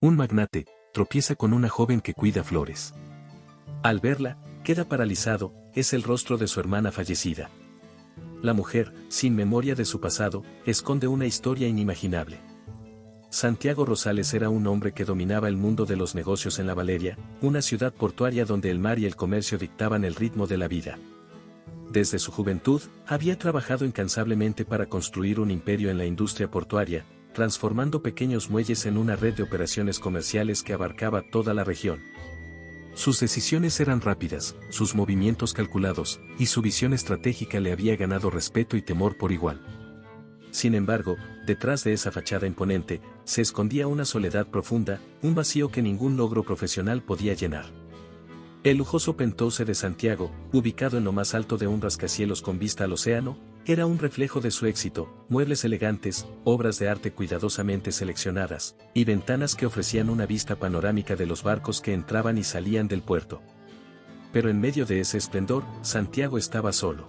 Un magnate tropieza con una joven que cuida flores. Al verla, queda paralizado, es el rostro de su hermana fallecida. La mujer, sin memoria de su pasado, esconde una historia inimaginable. Santiago Rosales era un hombre que dominaba el mundo de los negocios en La Valeria, una ciudad portuaria donde el mar y el comercio dictaban el ritmo de la vida. Desde su juventud, había trabajado incansablemente para construir un imperio en la industria portuaria, transformando pequeños muelles en una red de operaciones comerciales que abarcaba toda la región. Sus decisiones eran rápidas, sus movimientos calculados, y su visión estratégica le había ganado respeto y temor por igual. Sin embargo, detrás de esa fachada imponente, se escondía una soledad profunda, un vacío que ningún logro profesional podía llenar. El lujoso penthouse de Santiago, ubicado en lo más alto de un rascacielos con vista al océano, era un reflejo de su éxito, muebles elegantes, obras de arte cuidadosamente seleccionadas, y ventanas que ofrecían una vista panorámica de los barcos que entraban y salían del puerto. Pero en medio de ese esplendor, Santiago estaba solo.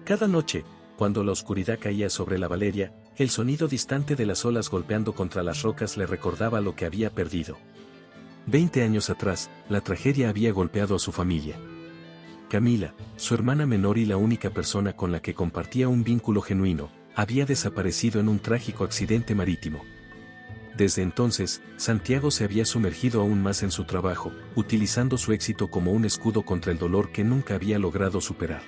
Cada noche, cuando la oscuridad caía sobre la Valeria, el sonido distante de las olas golpeando contra las rocas le recordaba lo que había perdido. 20 años atrás, la tragedia había golpeado a su familia. Camila, su hermana menor y la única persona con la que compartía un vínculo genuino, había desaparecido en un trágico accidente marítimo. Desde entonces, Santiago se había sumergido aún más en su trabajo, utilizando su éxito como un escudo contra el dolor que nunca había logrado superar.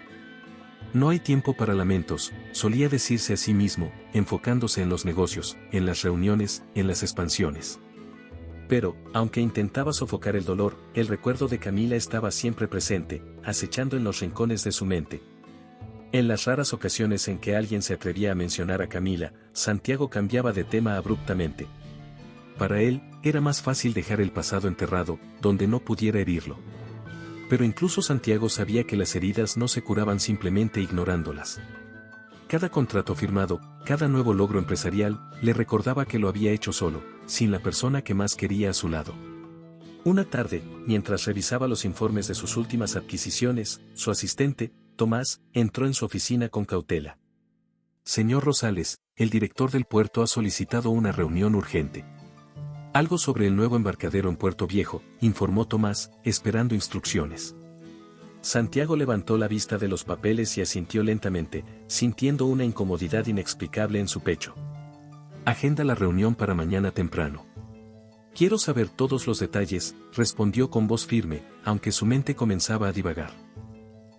No hay tiempo para lamentos, solía decirse a sí mismo, enfocándose en los negocios, en las reuniones, en las expansiones. Pero, aunque intentaba sofocar el dolor, el recuerdo de Camila estaba siempre presente, acechando en los rincones de su mente. En las raras ocasiones en que alguien se atrevía a mencionar a Camila, Santiago cambiaba de tema abruptamente. Para él, era más fácil dejar el pasado enterrado, donde no pudiera herirlo. Pero incluso Santiago sabía que las heridas no se curaban simplemente ignorándolas. Cada contrato firmado, cada nuevo logro empresarial, le recordaba que lo había hecho solo, sin la persona que más quería a su lado. Una tarde, mientras revisaba los informes de sus últimas adquisiciones, su asistente, Tomás, entró en su oficina con cautela. Señor Rosales, el director del puerto ha solicitado una reunión urgente. Algo sobre el nuevo embarcadero en Puerto Viejo, informó Tomás, esperando instrucciones. Santiago levantó la vista de los papeles y asintió lentamente, sintiendo una incomodidad inexplicable en su pecho. Agenda la reunión para mañana temprano. Quiero saber todos los detalles, respondió con voz firme, aunque su mente comenzaba a divagar.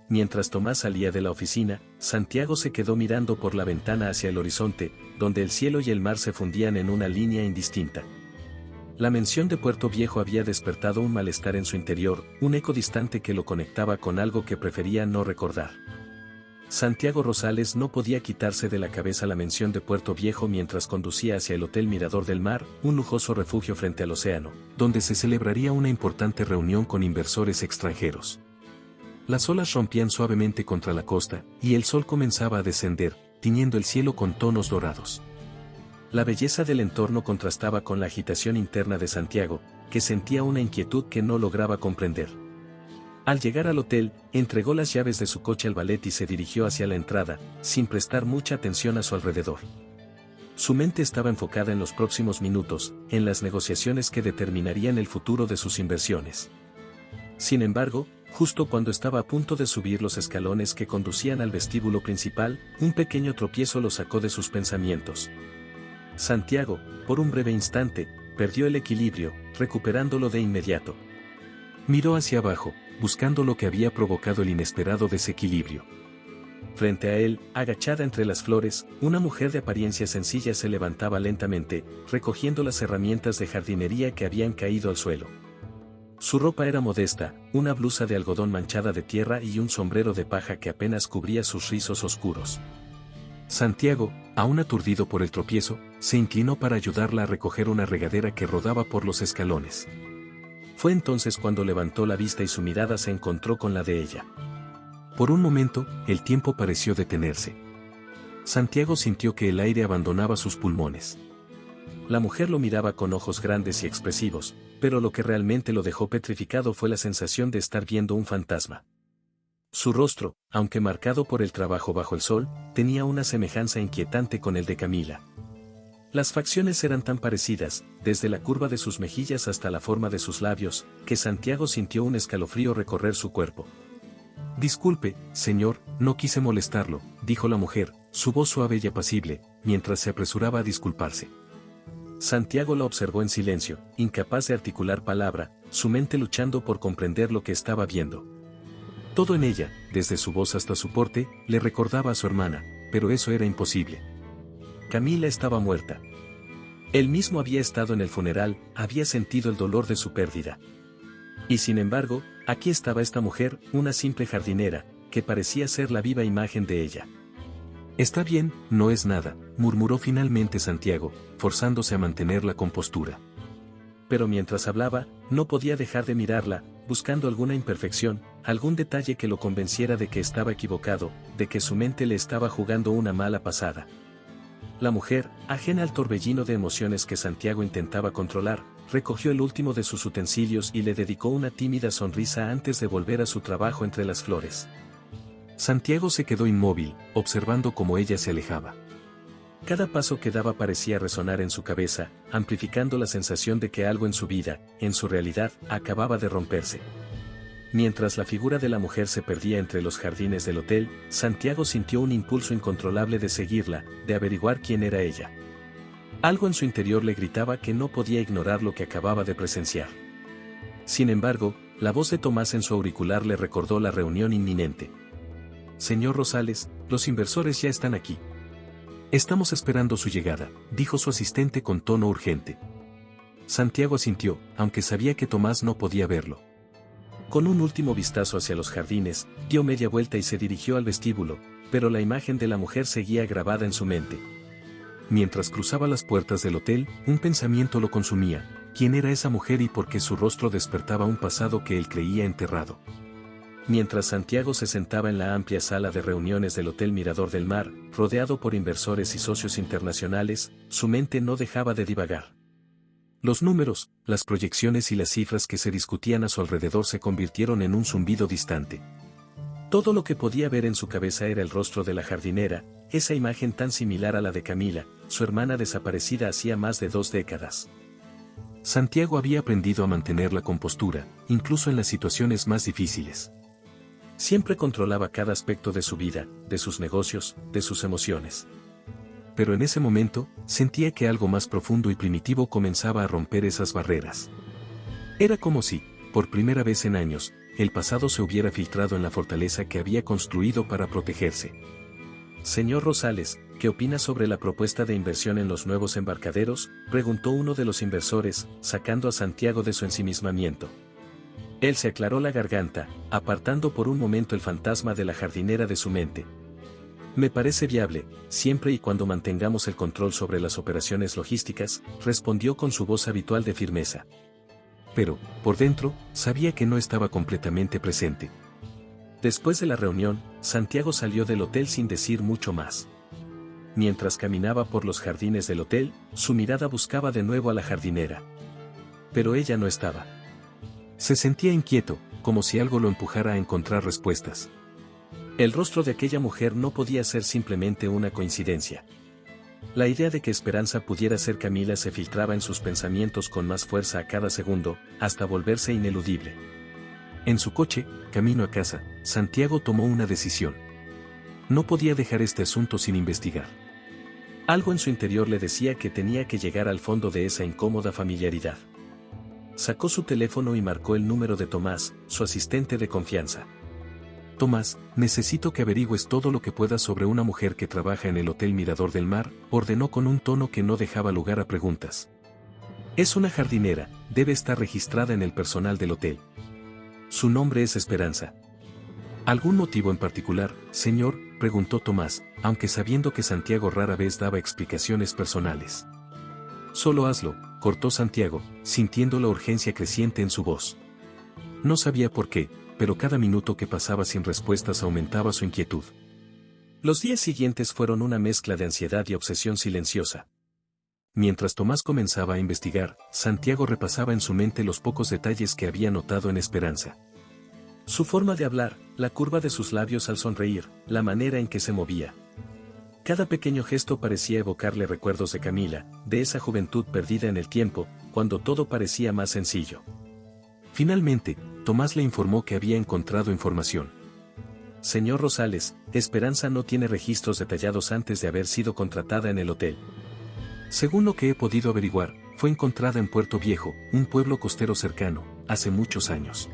Mientras Tomás salía de la oficina, Santiago se quedó mirando por la ventana hacia el horizonte, donde el cielo y el mar se fundían en una línea indistinta. La mención de Puerto Viejo había despertado un malestar en su interior, un eco distante que lo conectaba con algo que prefería no recordar. Santiago Rosales no podía quitarse de la cabeza la mención de Puerto Viejo mientras conducía hacia el Hotel Mirador del Mar, un lujoso refugio frente al océano, donde se celebraría una importante reunión con inversores extranjeros. Las olas rompían suavemente contra la costa, y el sol comenzaba a descender, tiñendo el cielo con tonos dorados. La belleza del entorno contrastaba con la agitación interna de Santiago, que sentía una inquietud que no lograba comprender. Al llegar al hotel, entregó las llaves de su coche al valet y se dirigió hacia la entrada, sin prestar mucha atención a su alrededor. Su mente estaba enfocada en los próximos minutos, en las negociaciones que determinarían el futuro de sus inversiones. Sin embargo, justo cuando estaba a punto de subir los escalones que conducían al vestíbulo principal, un pequeño tropiezo lo sacó de sus pensamientos. Santiago, por un breve instante, perdió el equilibrio, recuperándolo de inmediato. Miró hacia abajo, buscando lo que había provocado el inesperado desequilibrio. Frente a él, agachada entre las flores, una mujer de apariencia sencilla se levantaba lentamente, recogiendo las herramientas de jardinería que habían caído al suelo. Su ropa era modesta, una blusa de algodón manchada de tierra y un sombrero de paja que apenas cubría sus rizos oscuros. Santiago, aún aturdido por el tropiezo, se inclinó para ayudarla a recoger una regadera que rodaba por los escalones. Fue entonces cuando levantó la vista y su mirada se encontró con la de ella. Por un momento, el tiempo pareció detenerse. Santiago sintió que el aire abandonaba sus pulmones. La mujer lo miraba con ojos grandes y expresivos, pero lo que realmente lo dejó petrificado fue la sensación de estar viendo un fantasma. Su rostro, aunque marcado por el trabajo bajo el sol, tenía una semejanza inquietante con el de Camila. Las facciones eran tan parecidas, desde la curva de sus mejillas hasta la forma de sus labios, que Santiago sintió un escalofrío recorrer su cuerpo. «Disculpe, señor, no quise molestarlo», dijo la mujer, su voz suave y apacible, mientras se apresuraba a disculparse. Santiago la observó en silencio, incapaz de articular palabra, su mente luchando por comprender lo que estaba viendo. Todo en ella, desde su voz hasta su porte, le recordaba a su hermana, pero eso era imposible. Camila estaba muerta. Él mismo había estado en el funeral, había sentido el dolor de su pérdida. Y sin embargo, aquí estaba esta mujer, una simple jardinera, que parecía ser la viva imagen de ella. «Está bien, no es nada», murmuró finalmente Santiago, forzándose a mantener la compostura. Pero mientras hablaba, no podía dejar de mirarla, buscando alguna imperfección, algún detalle que lo convenciera de que estaba equivocado, de que su mente le estaba jugando una mala pasada. La mujer, ajena al torbellino de emociones que Santiago intentaba controlar, recogió el último de sus utensilios y le dedicó una tímida sonrisa antes de volver a su trabajo entre las flores. Santiago se quedó inmóvil, observando cómo ella se alejaba. Cada paso que daba parecía resonar en su cabeza, amplificando la sensación de que algo en su vida, en su realidad, acababa de romperse. Mientras la figura de la mujer se perdía entre los jardines del hotel, Santiago sintió un impulso incontrolable de seguirla, de averiguar quién era ella. Algo en su interior le gritaba que no podía ignorar lo que acababa de presenciar. Sin embargo, la voz de Tomás en su auricular le recordó la reunión inminente. «Señor Rosales, los inversores ya están aquí. Estamos esperando su llegada», dijo su asistente con tono urgente. Santiago asintió, aunque sabía que Tomás no podía verlo. Con un último vistazo hacia los jardines, dio media vuelta y se dirigió al vestíbulo, pero la imagen de la mujer seguía grabada en su mente. Mientras cruzaba las puertas del hotel, un pensamiento lo consumía: ¿quién era esa mujer y por qué su rostro despertaba un pasado que él creía enterrado? Mientras Santiago se sentaba en la amplia sala de reuniones del Hotel Mirador del Mar, rodeado por inversores y socios internacionales, su mente no dejaba de divagar. Los números, las proyecciones y las cifras que se discutían a su alrededor se convirtieron en un zumbido distante. Todo lo que podía ver en su cabeza era el rostro de la jardinera, esa imagen tan similar a la de Camila, su hermana desaparecida hacía más de 2 décadas. Santiago había aprendido a mantener la compostura, incluso en las situaciones más difíciles. Siempre controlaba cada aspecto de su vida, de sus negocios, de sus emociones. Pero en ese momento, sentía que algo más profundo y primitivo comenzaba a romper esas barreras. Era como si, por primera vez en años, el pasado se hubiera filtrado en la fortaleza que había construido para protegerse. «Señor Rosales, ¿qué opina sobre la propuesta de inversión en los nuevos embarcaderos?», preguntó uno de los inversores, sacando a Santiago de su ensimismamiento. Él se aclaró la garganta, apartando por un momento el fantasma de la jardinera de su mente. «Me parece viable, siempre y cuando mantengamos el control sobre las operaciones logísticas», respondió con su voz habitual de firmeza. Pero, por dentro, sabía que no estaba completamente presente. Después de la reunión, Santiago salió del hotel sin decir mucho más. Mientras caminaba por los jardines del hotel, su mirada buscaba de nuevo a la jardinera. Pero ella no estaba. Se sentía inquieto, como si algo lo empujara a encontrar respuestas. El rostro de aquella mujer no podía ser simplemente una coincidencia. La idea de que Esperanza pudiera ser Camila se filtraba en sus pensamientos con más fuerza a cada segundo, hasta volverse ineludible. En su coche, camino a casa, Santiago tomó una decisión. No podía dejar este asunto sin investigar. Algo en su interior le decía que tenía que llegar al fondo de esa incómoda familiaridad. Sacó su teléfono y marcó el número de Tomás, su asistente de confianza. «Tomás, necesito que averigües todo lo que puedas sobre una mujer que trabaja en el Hotel Mirador del Mar», ordenó con un tono que no dejaba lugar a preguntas. «Es una jardinera, debe estar registrada en el personal del hotel. Su nombre es Esperanza». «¿Algún motivo en particular, señor?», preguntó Tomás, aunque sabiendo que Santiago rara vez daba explicaciones personales. «Solo hazlo», cortó Santiago, sintiendo la urgencia creciente en su voz. No sabía por qué, pero cada minuto que pasaba sin respuestas aumentaba su inquietud. Los días siguientes fueron una mezcla de ansiedad y obsesión silenciosa. Mientras Tomás comenzaba a investigar, Santiago repasaba en su mente los pocos detalles que había notado en Esperanza. Su forma de hablar, la curva de sus labios al sonreír, la manera en que se movía. Cada pequeño gesto parecía evocarle recuerdos de Camila, de esa juventud perdida en el tiempo, cuando todo parecía más sencillo. Finalmente, Tomás le informó que había encontrado información. Señor Rosales, Esperanza no tiene registros detallados antes de haber sido contratada en el hotel. Según lo que he podido averiguar, fue encontrada en Puerto Viejo, un pueblo costero cercano, hace muchos años.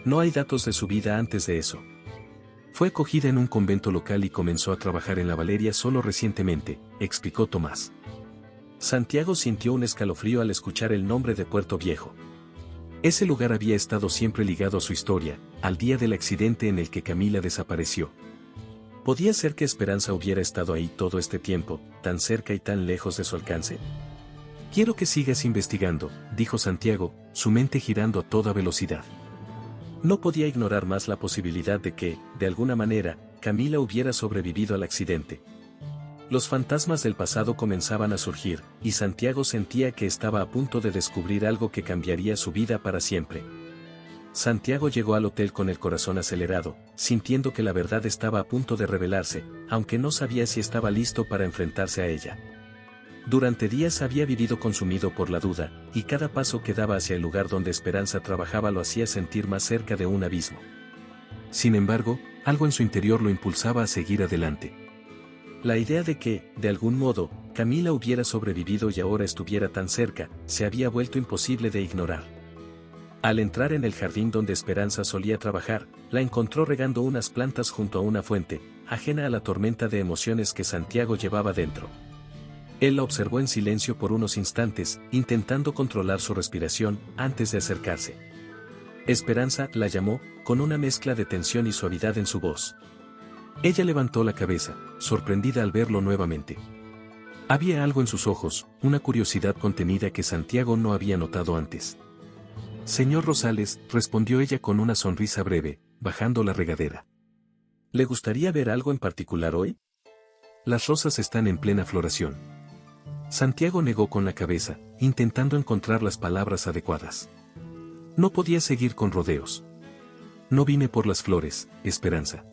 No hay datos de su vida antes de eso. Fue acogida en un convento local y comenzó a trabajar en la Valeria solo recientemente, explicó Tomás. Santiago sintió un escalofrío al escuchar el nombre de Puerto Viejo. Ese lugar había estado siempre ligado a su historia, al día del accidente en el que Camila desapareció. ¿Podía ser que Esperanza hubiera estado ahí todo este tiempo, tan cerca y tan lejos de su alcance? Quiero que sigas investigando, dijo Santiago, su mente girando a toda velocidad. No podía ignorar más la posibilidad de que, de alguna manera, Camila hubiera sobrevivido al accidente. Los fantasmas del pasado comenzaban a surgir, y Santiago sentía que estaba a punto de descubrir algo que cambiaría su vida para siempre. Santiago llegó al hotel con el corazón acelerado, sintiendo que la verdad estaba a punto de revelarse, aunque no sabía si estaba listo para enfrentarse a ella. Durante días había vivido consumido por la duda, y cada paso que daba hacia el lugar donde Esperanza trabajaba lo hacía sentir más cerca de un abismo. Sin embargo, algo en su interior lo impulsaba a seguir adelante. La idea de que, de algún modo, Camila hubiera sobrevivido y ahora estuviera tan cerca, se había vuelto imposible de ignorar. Al entrar en el jardín donde Esperanza solía trabajar, la encontró regando unas plantas junto a una fuente, ajena a la tormenta de emociones que Santiago llevaba dentro. Él la observó en silencio por unos instantes, intentando controlar su respiración, antes de acercarse. Esperanza la llamó, con una mezcla de tensión y suavidad en su voz. Ella levantó la cabeza, sorprendida al verlo nuevamente. Había algo en sus ojos, una curiosidad contenida que Santiago no había notado antes. Señor Rosales, respondió ella con una sonrisa breve, bajando la regadera. ¿Le gustaría ver algo en particular hoy? Las rosas están en plena floración. Santiago negó con la cabeza, intentando encontrar las palabras adecuadas. No podía seguir con rodeos. No vine por las flores, Esperanza.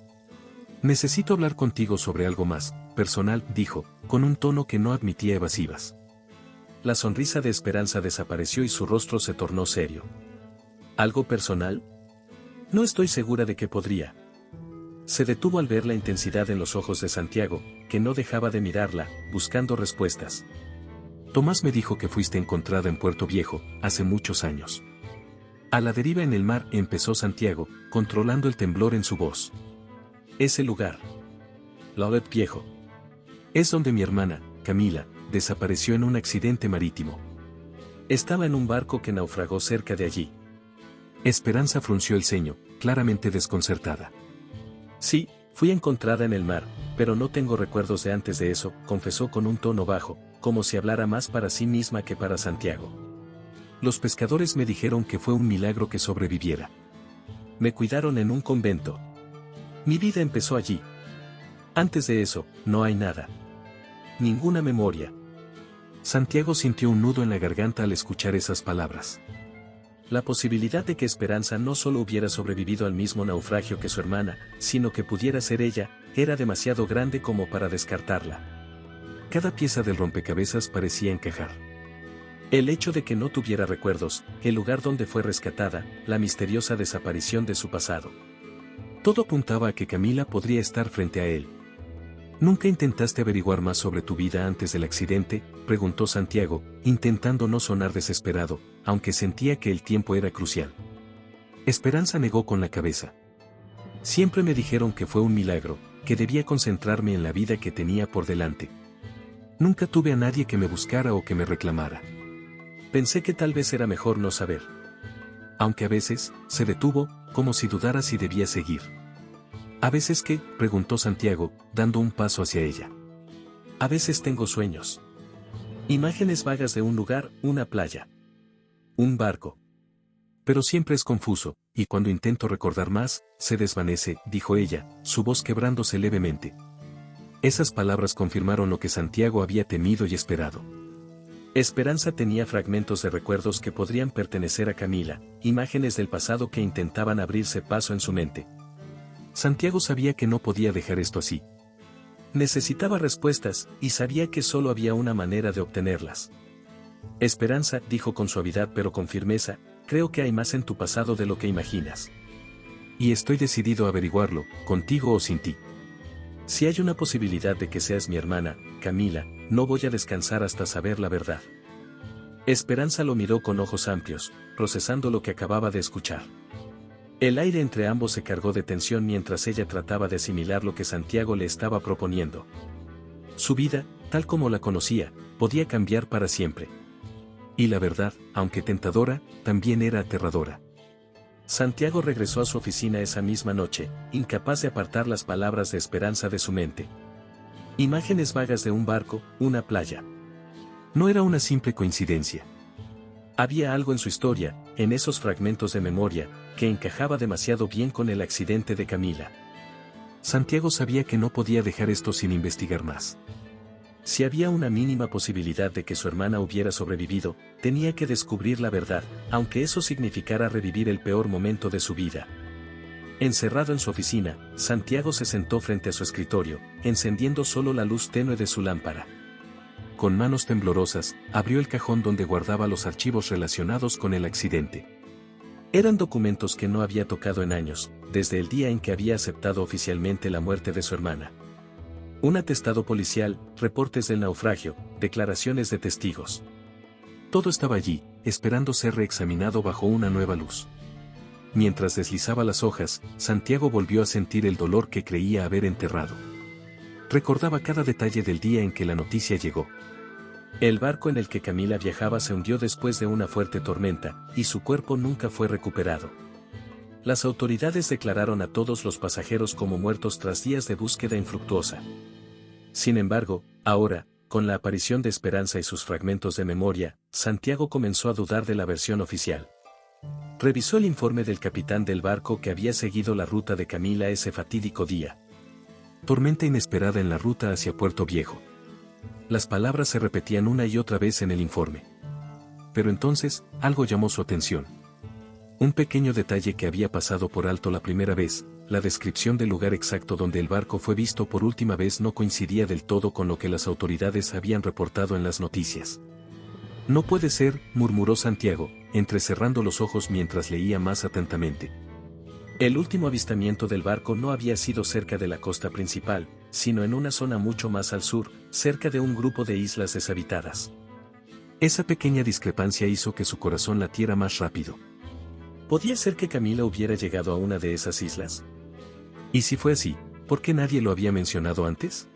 Necesito hablar contigo sobre algo más, personal, dijo, con un tono que no admitía evasivas. La sonrisa de Esperanza desapareció y su rostro se tornó serio. ¿Algo personal? No estoy segura de que podría. Se detuvo al ver la intensidad en los ojos de Santiago, que no dejaba de mirarla, buscando respuestas. Tomás me dijo que fuiste encontrada en Puerto Viejo, hace muchos años. A la deriva en el mar, empezó Santiago, controlando el temblor en su voz. Ese lugar. Puerto Viejo. Es donde mi hermana, Camila, desapareció en un accidente marítimo. Estaba en un barco que naufragó cerca de allí. Esperanza frunció el ceño, claramente desconcertada. Sí, fui encontrada en el mar, pero no tengo recuerdos de antes de eso, confesó con un tono bajo, como si hablara más para sí misma que para Santiago. Los pescadores me dijeron que fue un milagro que sobreviviera. Me cuidaron en un convento. Mi vida empezó allí. Antes de eso, no hay nada. Ninguna memoria. Santiago sintió un nudo en la garganta al escuchar esas palabras. La posibilidad de que Esperanza no solo hubiera sobrevivido al mismo naufragio que su hermana, sino que pudiera ser ella, era demasiado grande como para descartarla. Cada pieza del rompecabezas parecía encajar. El hecho de que no tuviera recuerdos, el lugar donde fue rescatada, la misteriosa desaparición de su pasado. Todo apuntaba a que Camila podría estar frente a él. ¿Nunca intentaste averiguar más sobre tu vida antes del accidente?, preguntó Santiago, intentando no sonar desesperado, aunque sentía que el tiempo era crucial. Esperanza negó con la cabeza. Siempre me dijeron que fue un milagro, que debía concentrarme en la vida que tenía por delante. Nunca tuve a nadie que me buscara o que me reclamara. Pensé que tal vez era mejor no saber. Aunque a veces, se detuvo, como si dudara si debía seguir. ¿A veces qué?, preguntó Santiago, dando un paso hacia ella. A veces tengo sueños. Imágenes vagas de un lugar, una playa. Un barco. Pero siempre es confuso, y cuando intento recordar más, se desvanece, dijo ella, su voz quebrándose levemente. Esas palabras confirmaron lo que Santiago había temido y esperado. Esperanza tenía fragmentos de recuerdos que podrían pertenecer a Camila, imágenes del pasado que intentaban abrirse paso en su mente. Santiago sabía que no podía dejar esto así. Necesitaba respuestas, y sabía que solo había una manera de obtenerlas. Esperanza, dijo con suavidad pero con firmeza, creo que hay más en tu pasado de lo que imaginas. Y estoy decidido a averiguarlo, contigo o sin ti. Si hay una posibilidad de que seas mi hermana, Camila, no voy a descansar hasta saber la verdad. Esperanza lo miró con ojos amplios, procesando lo que acababa de escuchar. El aire entre ambos se cargó de tensión mientras ella trataba de asimilar lo que Santiago le estaba proponiendo. Su vida, tal como la conocía, podía cambiar para siempre. Y la verdad, aunque tentadora, también era aterradora. Santiago regresó a su oficina esa misma noche, incapaz de apartar las palabras de Esperanza de su mente. Imágenes vagas de un barco, una playa. No era una simple coincidencia. Había algo en su historia, en esos fragmentos de memoria, que encajaba demasiado bien con el accidente de Camila. Santiago sabía que no podía dejar esto sin investigar más. Si había una mínima posibilidad de que su hermana hubiera sobrevivido, tenía que descubrir la verdad, aunque eso significara revivir el peor momento de su vida. Encerrado en su oficina, Santiago se sentó frente a su escritorio, encendiendo solo la luz tenue de su lámpara. Con manos temblorosas, abrió el cajón donde guardaba los archivos relacionados con el accidente. Eran documentos que no había tocado en años, desde el día en que había aceptado oficialmente la muerte de su hermana. Un atestado policial, reportes del naufragio, declaraciones de testigos. Todo estaba allí, esperando ser reexaminado bajo una nueva luz. Mientras deslizaba las hojas, Santiago volvió a sentir el dolor que creía haber enterrado. Recordaba cada detalle del día en que la noticia llegó. El barco en el que Camila viajaba se hundió después de una fuerte tormenta, y su cuerpo nunca fue recuperado. Las autoridades declararon a todos los pasajeros como muertos tras días de búsqueda infructuosa. Sin embargo, ahora, con la aparición de Esperanza y sus fragmentos de memoria, Santiago comenzó a dudar de la versión oficial. Revisó el informe del capitán del barco que había seguido la ruta de Camila ese fatídico día. Tormenta inesperada en la ruta hacia Puerto Viejo. Las palabras se repetían una y otra vez en el informe. Pero entonces, algo llamó su atención. Un pequeño detalle que había pasado por alto la primera vez, la descripción del lugar exacto donde el barco fue visto por última vez no coincidía del todo con lo que las autoridades habían reportado en las noticias. No puede ser, murmuró Santiago, entrecerrando los ojos mientras leía más atentamente. El último avistamiento del barco no había sido cerca de la costa principal, sino en una zona mucho más al sur, cerca de un grupo de islas deshabitadas. Esa pequeña discrepancia hizo que su corazón latiera más rápido. ¿Podía ser que Camila hubiera llegado a una de esas islas? Y si fue así, ¿por qué nadie lo había mencionado antes?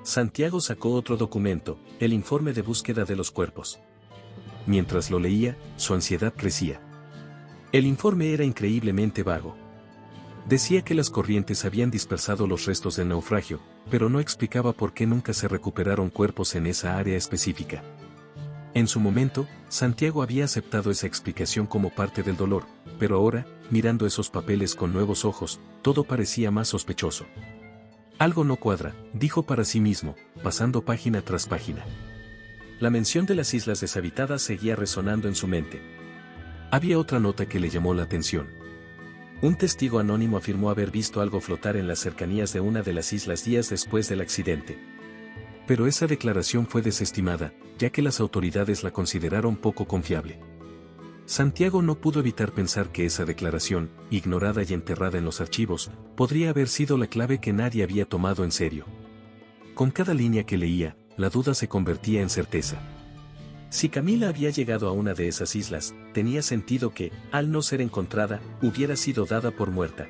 Santiago sacó otro documento, el informe de búsqueda de los cuerpos. Mientras lo leía, su ansiedad crecía. El informe era increíblemente vago. Decía que las corrientes habían dispersado los restos del naufragio, pero no explicaba por qué nunca se recuperaron cuerpos en esa área específica. En su momento, Santiago había aceptado esa explicación como parte del dolor, pero ahora, mirando esos papeles con nuevos ojos, todo parecía más sospechoso. Algo no cuadra, dijo para sí mismo, pasando página tras página. La mención de las islas deshabitadas seguía resonando en su mente. Había otra nota que le llamó la atención. Un testigo anónimo afirmó haber visto algo flotar en las cercanías de una de las islas días después del accidente. Pero esa declaración fue desestimada, ya que las autoridades la consideraron poco confiable. Santiago no pudo evitar pensar que esa declaración, ignorada y enterrada en los archivos, podría haber sido la clave que nadie había tomado en serio. Con cada línea que leía, la duda se convertía en certeza. Si Camila había llegado a una de esas islas, tenía sentido que, al no ser encontrada, hubiera sido dada por muerta.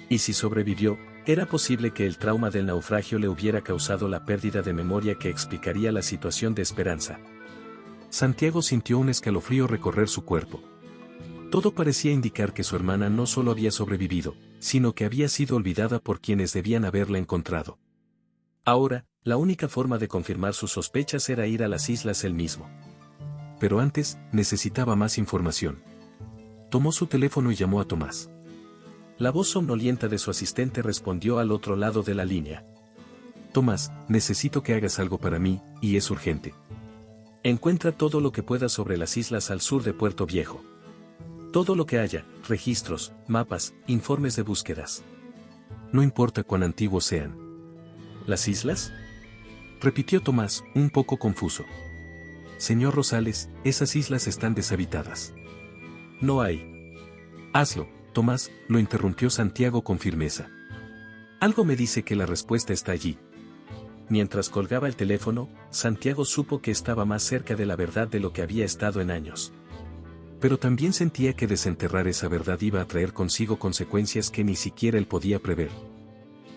Y si sobrevivió, era posible que el trauma del naufragio le hubiera causado la pérdida de memoria que explicaría la situación de Esperanza. Santiago sintió un escalofrío recorrer su cuerpo. Todo parecía indicar que su hermana no solo había sobrevivido, sino que había sido olvidada por quienes debían haberla encontrado. Ahora, la única forma de confirmar sus sospechas era ir a las islas él mismo. Pero antes, necesitaba más información. Tomó su teléfono y llamó a Tomás. La voz somnolienta de su asistente respondió al otro lado de la línea. Tomás, necesito que hagas algo para mí, y es urgente. Encuentra todo lo que puedas sobre las islas al sur de Puerto Viejo. Todo lo que haya, registros, mapas, informes de búsquedas. No importa cuán antiguos sean. ¿Las islas? Repitió Tomás, un poco confuso. Señor Rosales, esas islas están deshabitadas. No hay. Hazlo, Tomás, lo interrumpió Santiago con firmeza. Algo me dice que la respuesta está allí. Mientras colgaba el teléfono, Santiago supo que estaba más cerca de la verdad de lo que había estado en años. Pero también sentía que desenterrar esa verdad iba a traer consigo consecuencias que ni siquiera él podía prever.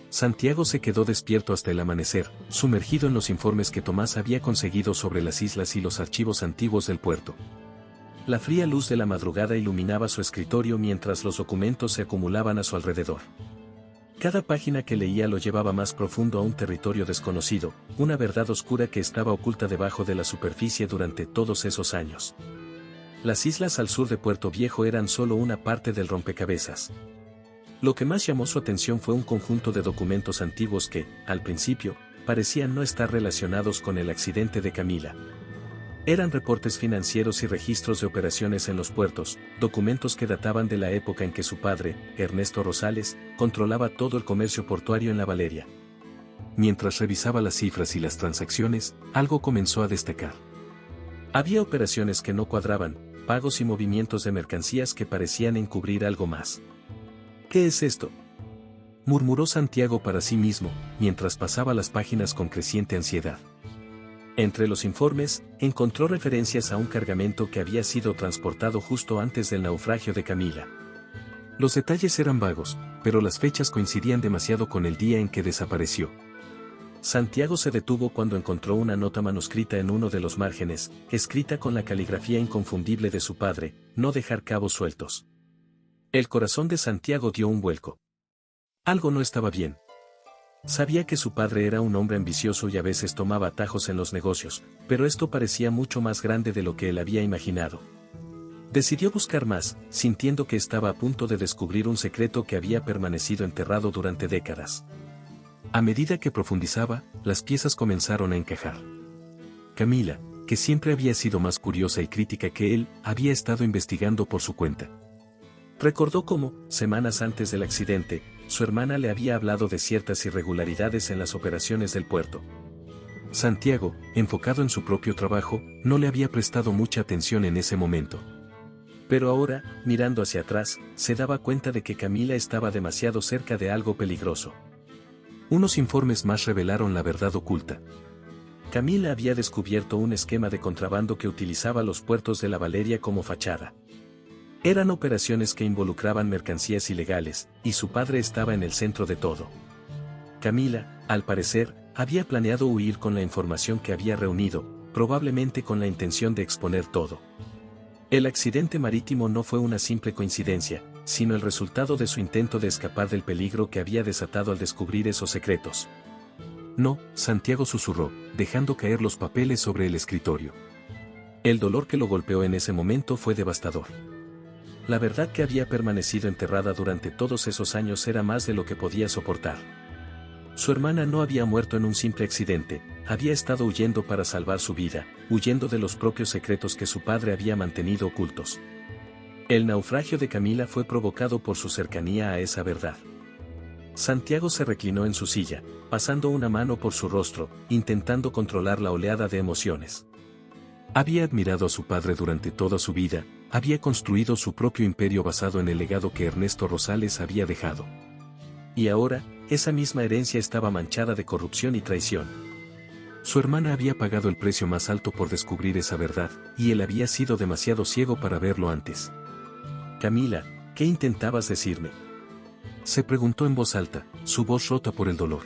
Santiago se quedó despierto hasta el amanecer, sumergido en los informes que Tomás había conseguido sobre las islas y los archivos antiguos del puerto. La fría luz de la madrugada iluminaba su escritorio mientras los documentos se acumulaban a su alrededor. Cada página que leía lo llevaba más profundo a un territorio desconocido, una verdad oscura que estaba oculta debajo de la superficie durante todos esos años. Las islas al sur de Puerto Viejo eran solo una parte del rompecabezas. Lo que más llamó su atención fue un conjunto de documentos antiguos que, al principio, parecían no estar relacionados con el accidente de Camila. Eran reportes financieros y registros de operaciones en los puertos, documentos que databan de la época en que su padre, Ernesto Rosales, controlaba todo el comercio portuario en la Valeria. Mientras revisaba las cifras y las transacciones, algo comenzó a destacar. Había operaciones que no cuadraban, pagos y movimientos de mercancías que parecían encubrir algo más. ¿Qué es esto?, murmuró Santiago para sí mismo, mientras pasaba las páginas con creciente ansiedad. Entre los informes, encontró referencias a un cargamento que había sido transportado justo antes del naufragio de Camila. Los detalles eran vagos, pero las fechas coincidían demasiado con el día en que desapareció. Santiago se detuvo cuando encontró una nota manuscrita en uno de los márgenes, escrita con la caligrafía inconfundible de su padre: no dejar cabos sueltos. El corazón de Santiago dio un vuelco. Algo no estaba bien. Sabía que su padre era un hombre ambicioso y a veces tomaba atajos en los negocios, pero esto parecía mucho más grande de lo que él había imaginado. Decidió buscar más, sintiendo que estaba a punto de descubrir un secreto que había permanecido enterrado durante décadas. A medida que profundizaba, las piezas comenzaron a encajar. Camila, que siempre había sido más curiosa y crítica que él, había estado investigando por su cuenta. Recordó cómo, semanas antes del accidente, su hermana le había hablado de ciertas irregularidades en las operaciones del puerto. Santiago, enfocado en su propio trabajo, no le había prestado mucha atención en ese momento. Pero ahora, mirando hacia atrás, se daba cuenta de que Camila estaba demasiado cerca de algo peligroso. Unos informes más revelaron la verdad oculta. Camila había descubierto un esquema de contrabando que utilizaba los puertos de la Valeria como fachada. Eran operaciones que involucraban mercancías ilegales, y su padre estaba en el centro de todo. Camila, al parecer, había planeado huir con la información que había reunido, probablemente con la intención de exponer todo. El accidente marítimo no fue una simple coincidencia, sino el resultado de su intento de escapar del peligro que había desatado al descubrir esos secretos. No, Santiago susurró, dejando caer los papeles sobre el escritorio. El dolor que lo golpeó en ese momento fue devastador. La verdad que había permanecido enterrada durante todos esos años era más de lo que podía soportar. Su hermana no había muerto en un simple accidente, había estado huyendo para salvar su vida, huyendo de los propios secretos que su padre había mantenido ocultos. El naufragio de Camila fue provocado por su cercanía a esa verdad. Santiago se reclinó en su silla, pasando una mano por su rostro, intentando controlar la oleada de emociones. Había admirado a su padre durante toda su vida, había construido su propio imperio basado en el legado que Ernesto Rosales había dejado. Y ahora, esa misma herencia estaba manchada de corrupción y traición. Su hermana había pagado el precio más alto por descubrir esa verdad, y él había sido demasiado ciego para verlo antes. Camila, ¿qué intentabas decirme?, se preguntó en voz alta, su voz rota por el dolor.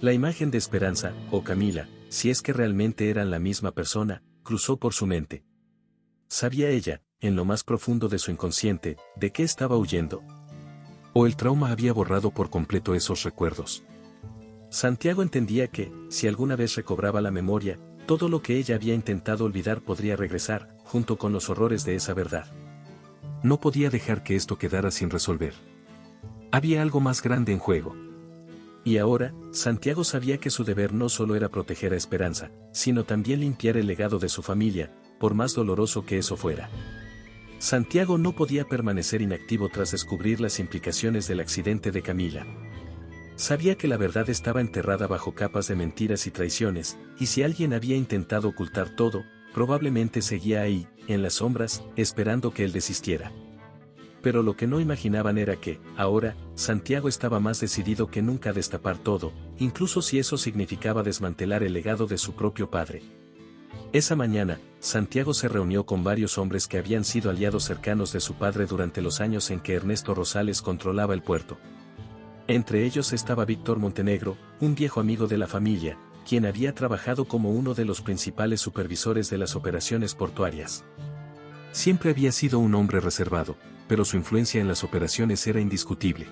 La imagen de Esperanza, o Camila, si es que realmente eran la misma persona, cruzó por su mente. ¿Sabía ella, en lo más profundo de su inconsciente, de qué estaba huyendo? ¿O el trauma había borrado por completo esos recuerdos? Santiago entendía que, si alguna vez recobraba la memoria, todo lo que ella había intentado olvidar podría regresar, junto con los horrores de esa verdad. No podía dejar que esto quedara sin resolver. Había algo más grande en juego. Y ahora, Santiago sabía que su deber no solo era proteger a Esperanza, sino también limpiar el legado de su familia, por más doloroso que eso fuera. Santiago no podía permanecer inactivo tras descubrir las implicaciones del accidente de Camila. Sabía que la verdad estaba enterrada bajo capas de mentiras y traiciones, y si alguien había intentado ocultar todo, probablemente seguía ahí, en las sombras, esperando que él desistiera. Pero lo que no imaginaban era que, ahora, Santiago estaba más decidido que nunca a destapar todo, incluso si eso significaba desmantelar el legado de su propio padre. Esa mañana, Santiago se reunió con varios hombres que habían sido aliados cercanos de su padre durante los años en que Ernesto Rosales controlaba el puerto. Entre ellos estaba Víctor Montenegro, un viejo amigo de la familia, quien había trabajado como uno de los principales supervisores de las operaciones portuarias. Siempre había sido un hombre reservado, pero su influencia en las operaciones era indiscutible.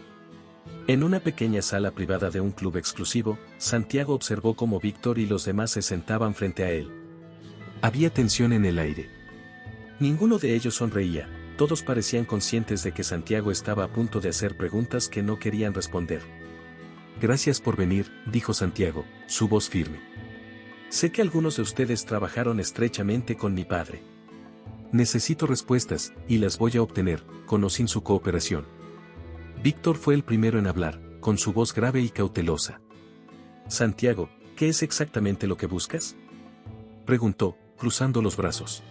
En una pequeña sala privada de un club exclusivo, Santiago observó cómo Víctor y los demás se sentaban frente a él. Había tensión en el aire. Ninguno de ellos sonreía, todos parecían conscientes de que Santiago estaba a punto de hacer preguntas que no querían responder. Gracias por venir, dijo Santiago, su voz firme. Sé que algunos de ustedes trabajaron estrechamente con mi padre. Necesito respuestas, y las voy a obtener, con o sin su cooperación. Víctor fue el primero en hablar, con su voz grave y cautelosa. Santiago, ¿qué es exactamente lo que buscas? Preguntó, cruzando los brazos.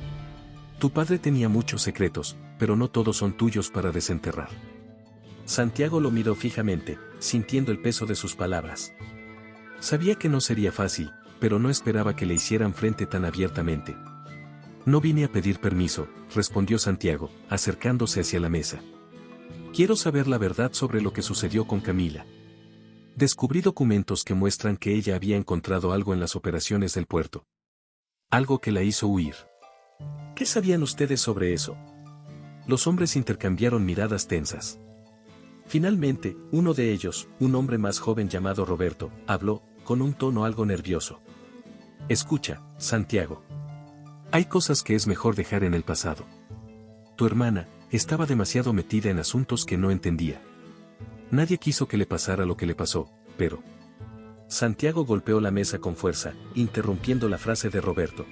Tu padre tenía muchos secretos, pero no todos son tuyos para desenterrar. Santiago lo miró fijamente, sintiendo el peso de sus palabras. Sabía que no sería fácil, pero no esperaba que le hicieran frente tan abiertamente. No vine a pedir permiso, respondió Santiago, acercándose hacia la mesa. Quiero saber la verdad sobre lo que sucedió con Camila. Descubrí documentos que muestran que ella había encontrado algo en las operaciones del puerto. Algo que la hizo huir. ¿Qué sabían ustedes sobre eso? Los hombres intercambiaron miradas tensas. Finalmente, uno de ellos, un hombre más joven llamado Roberto, habló, con un tono algo nervioso. Escucha, Santiago. Hay cosas que es mejor dejar en el pasado. Tu hermana estaba demasiado metida en asuntos que no entendía. Nadie quiso que le pasara lo que le pasó, pero... Santiago golpeó la mesa con fuerza, interrumpiendo la frase de Roberto.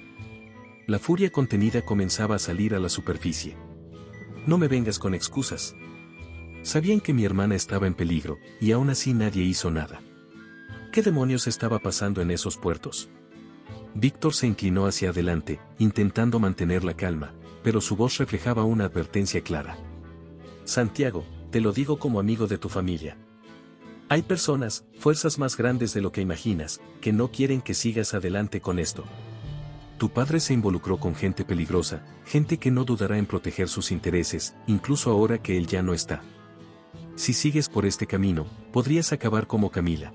La furia contenida comenzaba a salir a la superficie. No me vengas con excusas. Sabían que mi hermana estaba en peligro, y aún así nadie hizo nada. ¿Qué demonios estaba pasando en esos puertos? Víctor se inclinó hacia adelante, intentando mantener la calma, pero su voz reflejaba una advertencia clara. Santiago, te lo digo como amigo de tu familia. Hay personas, fuerzas más grandes de lo que imaginas, que no quieren que sigas adelante con esto. Tu padre se involucró con gente peligrosa, gente que no dudará en proteger sus intereses, incluso ahora que él ya no está. Si sigues por este camino, podrías acabar como Camila.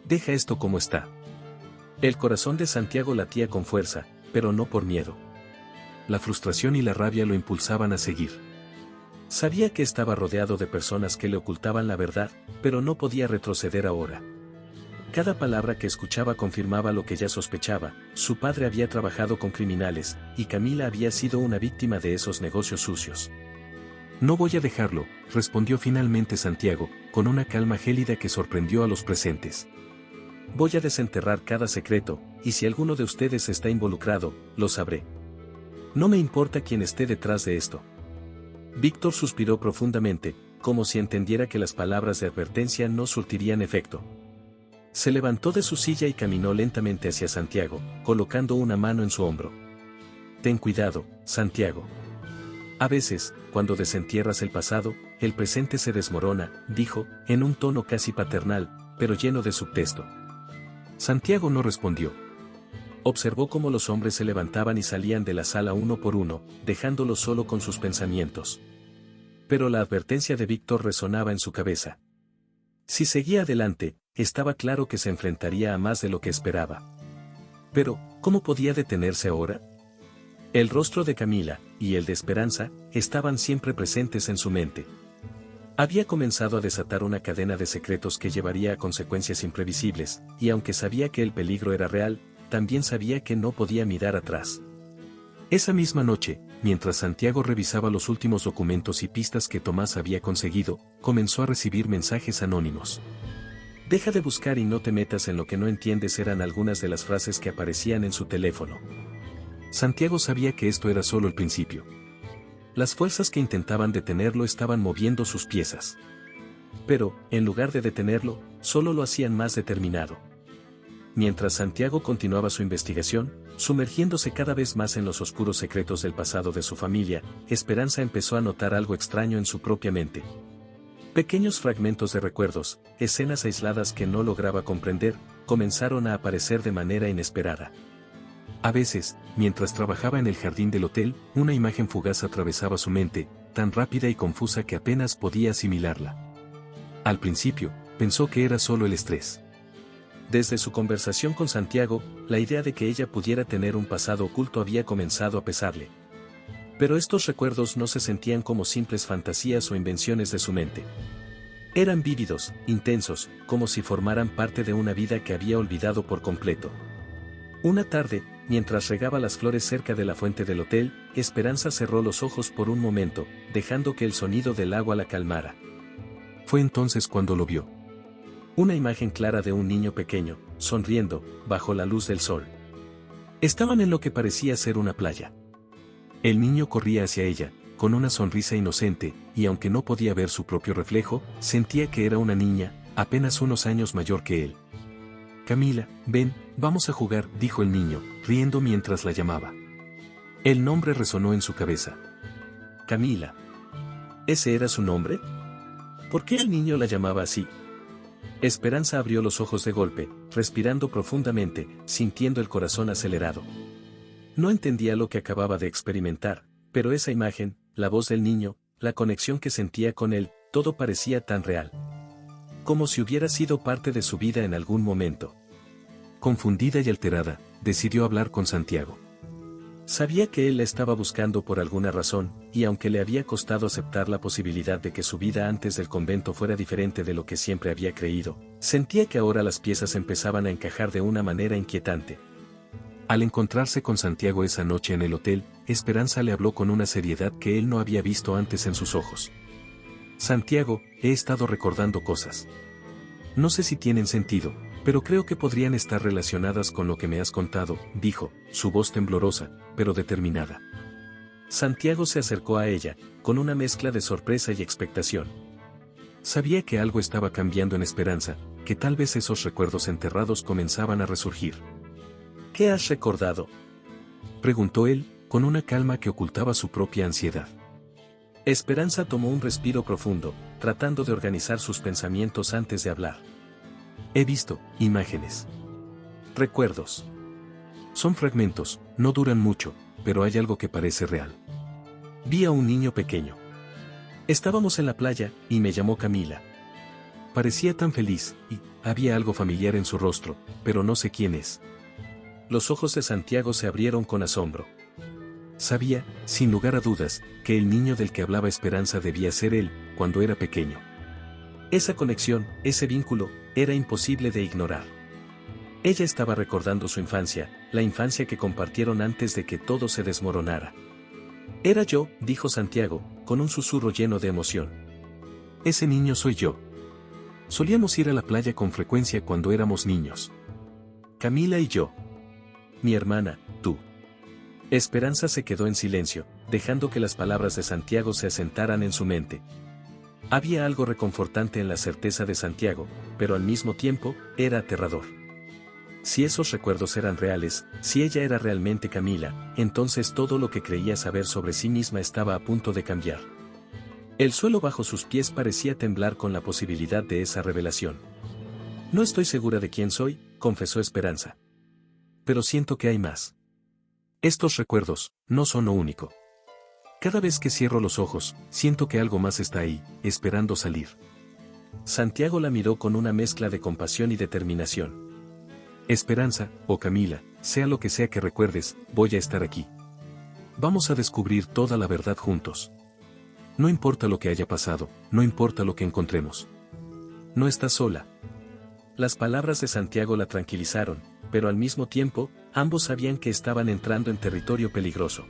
Deja esto como está. El corazón de Santiago latía con fuerza, pero no por miedo. La frustración y la rabia lo impulsaban a seguir. Sabía que estaba rodeado de personas que le ocultaban la verdad, pero no podía retroceder ahora. Cada palabra que escuchaba confirmaba lo que ya sospechaba, su padre había trabajado con criminales, y Camila había sido una víctima de esos negocios sucios. No voy a dejarlo, respondió finalmente Santiago, con una calma gélida que sorprendió a los presentes. Voy a desenterrar cada secreto, y si alguno de ustedes está involucrado, lo sabré. No me importa quién esté detrás de esto. Víctor suspiró profundamente, como si entendiera que las palabras de advertencia no surtirían efecto. Se levantó de su silla y caminó lentamente hacia Santiago, colocando una mano en su hombro. Ten cuidado, Santiago. A veces, cuando desentierras el pasado, el presente se desmorona, dijo, en un tono casi paternal, pero lleno de subtexto. Santiago no respondió. Observó cómo los hombres se levantaban y salían de la sala uno por uno, dejándolo solo con sus pensamientos. Pero la advertencia de Víctor resonaba en su cabeza. Si seguía adelante, estaba claro que se enfrentaría a más de lo que esperaba. Pero, ¿cómo podía detenerse ahora? El rostro de Camila, y el de Esperanza, estaban siempre presentes en su mente. Había comenzado a desatar una cadena de secretos que llevaría a consecuencias imprevisibles, y aunque sabía que el peligro era real, también sabía que no podía mirar atrás. Esa misma noche, mientras Santiago revisaba los últimos documentos y pistas que Tomás había conseguido, comenzó a recibir mensajes anónimos. Deja de buscar y no te metas en lo que no entiendes, eran algunas de las frases que aparecían en su teléfono. Santiago sabía que esto era solo el principio. Las fuerzas que intentaban detenerlo estaban moviendo sus piezas. Pero, en lugar de detenerlo, solo lo hacían más determinado. Mientras Santiago continuaba su investigación, sumergiéndose cada vez más en los oscuros secretos del pasado de su familia, Esperanza empezó a notar algo extraño en su propia mente. Pequeños fragmentos de recuerdos, escenas aisladas que no lograba comprender, comenzaron a aparecer de manera inesperada. A veces, mientras trabajaba en el jardín del hotel, una imagen fugaz atravesaba su mente, tan rápida y confusa que apenas podía asimilarla. Al principio, pensó que era solo el estrés. Desde su conversación con Santiago, la idea de que ella pudiera tener un pasado oculto había comenzado a pesarle. Pero estos recuerdos no se sentían como simples fantasías o invenciones de su mente. Eran vívidos, intensos, como si formaran parte de una vida que había olvidado por completo. Una tarde, mientras regaba las flores cerca de la fuente del hotel, Esperanza cerró los ojos por un momento, dejando que el sonido del agua la calmara. Fue entonces cuando lo vio. Una imagen clara de un niño pequeño, sonriendo, bajo la luz del sol. Estaban en lo que parecía ser una playa. El niño corría hacia ella, con una sonrisa inocente, y aunque no podía ver su propio reflejo, sentía que era una niña, apenas unos años mayor que él. Camila, ven, vamos a jugar, dijo el niño, riendo mientras la llamaba. El nombre resonó en su cabeza. Camila. ¿Ese era su nombre? ¿Por qué el niño la llamaba así? Esperanza abrió los ojos de golpe, respirando profundamente, sintiendo el corazón acelerado. No entendía lo que acababa de experimentar, pero esa imagen, la voz del niño, la conexión que sentía con él, todo parecía tan real. Como si hubiera sido parte de su vida en algún momento. Confundida y alterada, decidió hablar con Santiago. Sabía que él la estaba buscando por alguna razón, y aunque le había costado aceptar la posibilidad de que su vida antes del convento fuera diferente de lo que siempre había creído, sentía que ahora las piezas empezaban a encajar de una manera inquietante. Al encontrarse con Santiago esa noche en el hotel, Esperanza le habló con una seriedad que él no había visto antes en sus ojos. Santiago, he estado recordando cosas. No sé si tienen sentido, pero creo que podrían estar relacionadas con lo que me has contado, dijo, su voz temblorosa, pero determinada. Santiago se acercó a ella, con una mezcla de sorpresa y expectación. Sabía que algo estaba cambiando en Esperanza, que tal vez esos recuerdos enterrados comenzaban a resurgir. ¿Qué has recordado?, preguntó él, con una calma que ocultaba su propia ansiedad. Esperanza tomó un respiro profundo, tratando de organizar sus pensamientos antes de hablar. He visto imágenes. Recuerdos. Son fragmentos, no duran mucho, pero hay algo que parece real. Vi a un niño pequeño. Estábamos en la playa, y me llamó Camila. Parecía tan feliz, y había algo familiar en su rostro, pero no sé quién es. Los ojos de Santiago se abrieron con asombro. Sabía, sin lugar a dudas, que el niño del que hablaba Esperanza debía ser él, cuando era pequeño. Esa conexión, ese vínculo, era imposible de ignorar. Ella estaba recordando su infancia, la infancia que compartieron antes de que todo se desmoronara. Era yo, dijo Santiago, con un susurro lleno de emoción. Ese niño soy yo. Solíamos ir a la playa con frecuencia cuando éramos niños. Camila y yo. Mi hermana, tú. Esperanza se quedó en silencio, dejando que las palabras de Santiago se asentaran en su mente. Había algo reconfortante en la certeza de Santiago, pero al mismo tiempo, era aterrador. Si esos recuerdos eran reales, si ella era realmente Camila, entonces todo lo que creía saber sobre sí misma estaba a punto de cambiar. El suelo bajo sus pies parecía temblar con la posibilidad de esa revelación. No estoy segura de quién soy, confesó Esperanza. Pero siento que hay más. Estos recuerdos, no son lo único. Cada vez que cierro los ojos, siento que algo más está ahí, esperando salir. Santiago la miró con una mezcla de compasión y determinación. Esperanza, o Camila, sea lo que sea que recuerdes, voy a estar aquí. Vamos a descubrir toda la verdad juntos. No importa lo que haya pasado, no importa lo que encontremos. No estás sola. Las palabras de Santiago la tranquilizaron, pero al mismo tiempo, ambos sabían que estaban entrando en territorio peligroso.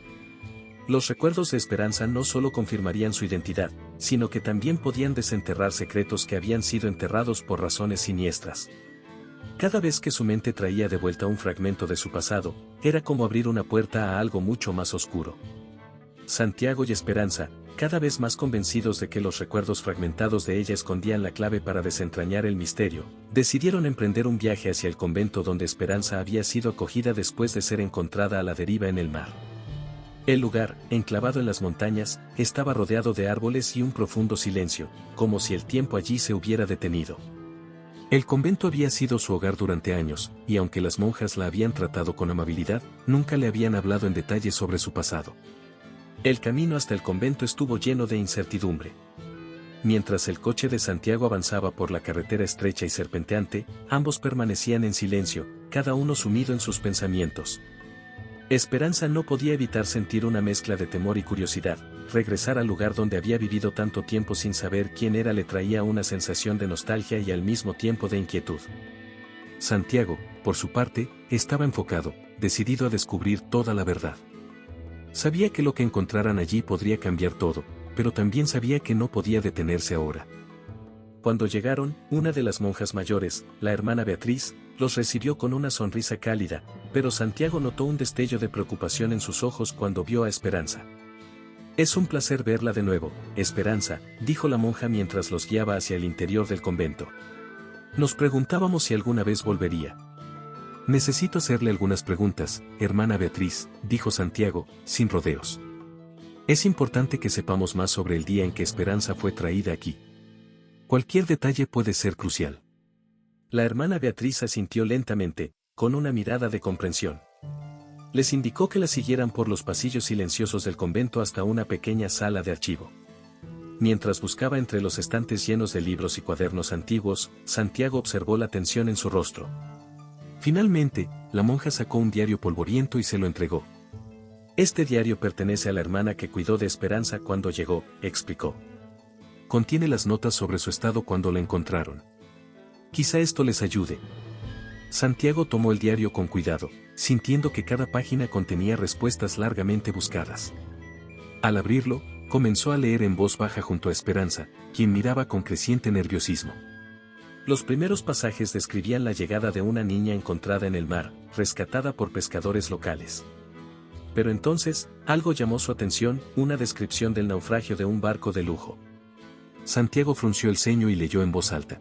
Los recuerdos de Esperanza no solo confirmarían su identidad, sino que también podían desenterrar secretos que habían sido enterrados por razones siniestras. Cada vez que su mente traía de vuelta un fragmento de su pasado, era como abrir una puerta a algo mucho más oscuro. Santiago y Esperanza, cada vez más convencidos de que los recuerdos fragmentados de ella escondían la clave para desentrañar el misterio, decidieron emprender un viaje hacia el convento donde Esperanza había sido acogida después de ser encontrada a la deriva en el mar. El lugar, enclavado en las montañas, estaba rodeado de árboles y un profundo silencio, como si el tiempo allí se hubiera detenido. El convento había sido su hogar durante años, y aunque las monjas la habían tratado con amabilidad, nunca le habían hablado en detalle sobre su pasado. El camino hasta el convento estuvo lleno de incertidumbre. Mientras el coche de Santiago avanzaba por la carretera estrecha y serpenteante, ambos permanecían en silencio, cada uno sumido en sus pensamientos. Esperanza no podía evitar sentir una mezcla de temor y curiosidad. Regresar al lugar donde había vivido tanto tiempo sin saber quién era le traía una sensación de nostalgia y al mismo tiempo de inquietud. Santiago, por su parte, estaba enfocado, decidido a descubrir toda la verdad. Sabía que lo que encontraran allí podría cambiar todo, pero también sabía que no podía detenerse ahora. Cuando llegaron, una de las monjas mayores, la hermana Beatriz, los recibió con una sonrisa cálida, pero Santiago notó un destello de preocupación en sus ojos cuando vio a Esperanza. «Es un placer verla de nuevo, Esperanza», dijo la monja mientras los guiaba hacia el interior del convento. «Nos preguntábamos si alguna vez volvería». «Necesito hacerle algunas preguntas, hermana Beatriz», dijo Santiago, sin rodeos. «Es importante que sepamos más sobre el día en que Esperanza fue traída aquí. Cualquier detalle puede ser crucial». La hermana Beatriz asintió lentamente, con una mirada de comprensión. Les indicó que la siguieran por los pasillos silenciosos del convento hasta una pequeña sala de archivo. Mientras buscaba entre los estantes llenos de libros y cuadernos antiguos, Santiago observó la tensión en su rostro. Finalmente, la monja sacó un diario polvoriento y se lo entregó. «Este diario pertenece a la hermana que cuidó de Esperanza cuando llegó», explicó. «Contiene las notas sobre su estado cuando la encontraron. Quizá esto les ayude». Santiago tomó el diario con cuidado, sintiendo que cada página contenía respuestas largamente buscadas. Al abrirlo, comenzó a leer en voz baja junto a Esperanza, quien miraba con creciente nerviosismo. Los primeros pasajes describían la llegada de una niña encontrada en el mar, rescatada por pescadores locales. Pero entonces, algo llamó su atención, una descripción del naufragio de un barco de lujo. Santiago frunció el ceño y leyó en voz alta.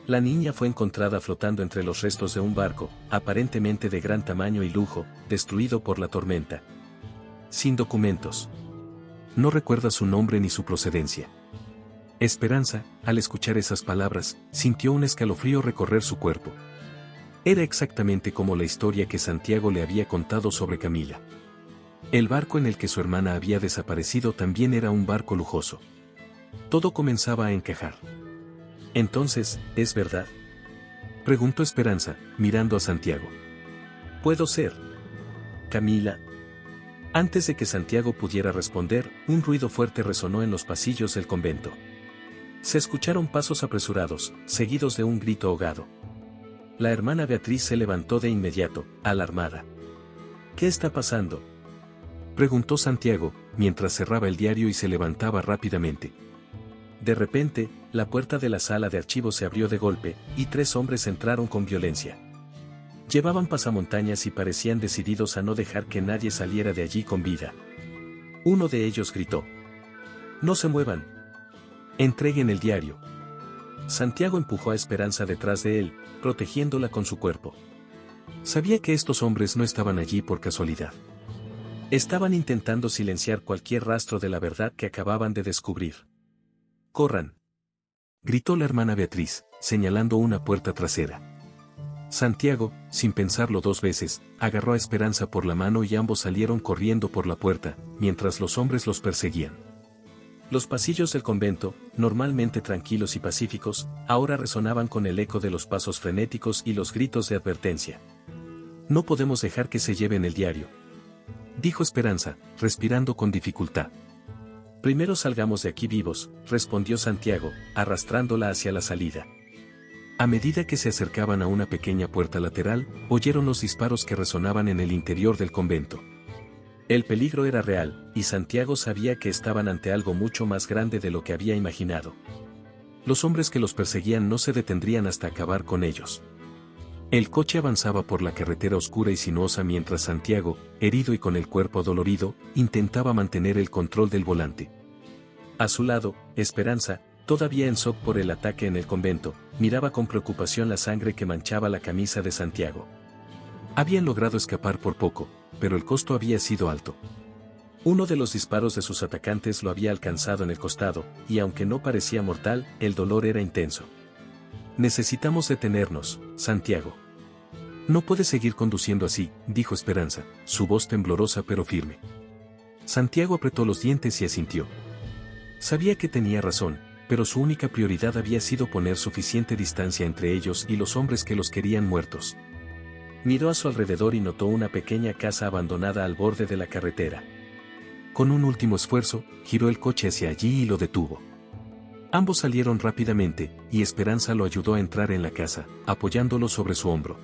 La niña fue encontrada flotando entre los restos de un barco, aparentemente de gran tamaño y lujo, destruido por la tormenta. Sin documentos. No recuerda su nombre ni su procedencia. Esperanza, al escuchar esas palabras, sintió un escalofrío recorrer su cuerpo. Era exactamente como la historia que Santiago le había contado sobre Camila. El barco en el que su hermana había desaparecido también era un barco lujoso. Todo comenzaba a encajar. «Entonces, ¿es verdad?», preguntó Esperanza, mirando a Santiago. «¿Puedo ser Camila?». Antes de que Santiago pudiera responder, un ruido fuerte resonó en los pasillos del convento. Se escucharon pasos apresurados, seguidos de un grito ahogado. La hermana Beatriz se levantó de inmediato, alarmada. «¿Qué está pasando?», preguntó Santiago, mientras cerraba el diario y se levantaba rápidamente. De repente, la puerta de la sala de archivos se abrió de golpe, y 3 hombres entraron con violencia. Llevaban pasamontañas y parecían decididos a no dejar que nadie saliera de allí con vida. Uno de ellos gritó: «¡No se muevan! Entreguen el diario». Santiago empujó a Esperanza detrás de él, protegiéndola con su cuerpo. Sabía que estos hombres no estaban allí por casualidad. Estaban intentando silenciar cualquier rastro de la verdad que acababan de descubrir. «¡Corran!», gritó la hermana Beatriz, señalando una puerta trasera. Santiago, sin pensarlo 2 veces, agarró a Esperanza por la mano y ambos salieron corriendo por la puerta, mientras los hombres los perseguían. Los pasillos del convento, normalmente tranquilos y pacíficos, ahora resonaban con el eco de los pasos frenéticos y los gritos de advertencia. «No podemos dejar que se lleven el diario», dijo Esperanza, respirando con dificultad. «Primero salgamos de aquí vivos», respondió Santiago, arrastrándola hacia la salida. A medida que se acercaban a una pequeña puerta lateral, oyeron los disparos que resonaban en el interior del convento. El peligro era real, y Santiago sabía que estaban ante algo mucho más grande de lo que había imaginado. Los hombres que los perseguían no se detendrían hasta acabar con ellos. El coche avanzaba por la carretera oscura y sinuosa mientras Santiago, herido y con el cuerpo dolorido, intentaba mantener el control del volante. A su lado, Esperanza, todavía en shock por el ataque en el convento, miraba con preocupación la sangre que manchaba la camisa de Santiago. Habían logrado escapar por poco, pero el costo había sido alto. Uno de los disparos de sus atacantes lo había alcanzado en el costado, y aunque no parecía mortal, el dolor era intenso. Necesitamos detenernos, Santiago. No puedes seguir conduciendo así, dijo Esperanza, su voz temblorosa pero firme. Santiago apretó los dientes y asintió. Sabía que tenía razón, pero su única prioridad había sido poner suficiente distancia entre ellos y los hombres que los querían muertos. Miró a su alrededor y notó una pequeña casa abandonada al borde de la carretera. Con un último esfuerzo, giró el coche hacia allí y lo detuvo. Ambos salieron rápidamente, y Esperanza lo ayudó a entrar en la casa, apoyándolo sobre su hombro.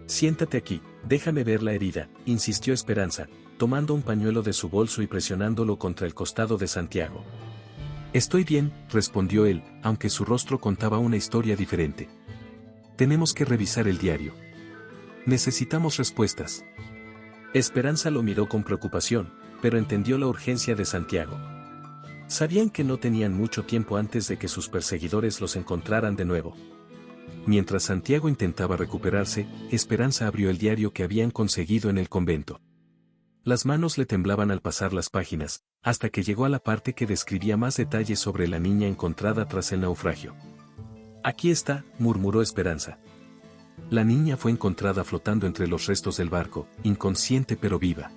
Siéntate aquí, déjame ver la herida, insistió Esperanza, tomando un pañuelo de su bolso y presionándolo contra el costado de Santiago. Estoy bien, respondió él, aunque su rostro contaba una historia diferente. Tenemos que revisar el diario. Necesitamos respuestas. Esperanza lo miró con preocupación, pero entendió la urgencia de Santiago. Sabían que no tenían mucho tiempo antes de que sus perseguidores los encontraran de nuevo. Mientras Santiago intentaba recuperarse, Esperanza abrió el diario que habían conseguido en el convento. Las manos le temblaban al pasar las páginas, hasta que llegó a la parte que describía más detalles sobre la niña encontrada tras el naufragio. Aquí está, murmuró Esperanza. La niña fue encontrada flotando entre los restos del barco, inconsciente pero viva.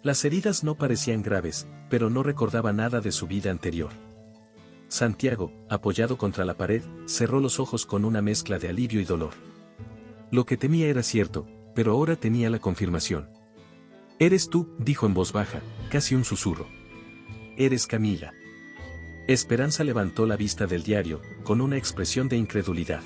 Las heridas no parecían graves, pero no recordaba nada de su vida anterior. Santiago, apoyado contra la pared, cerró los ojos con una mezcla de alivio y dolor. Lo que temía era cierto, pero ahora tenía la confirmación. Eres tú, dijo en voz baja, casi un susurro. Eres Camila. Esperanza levantó la vista del diario, con una expresión de incredulidad.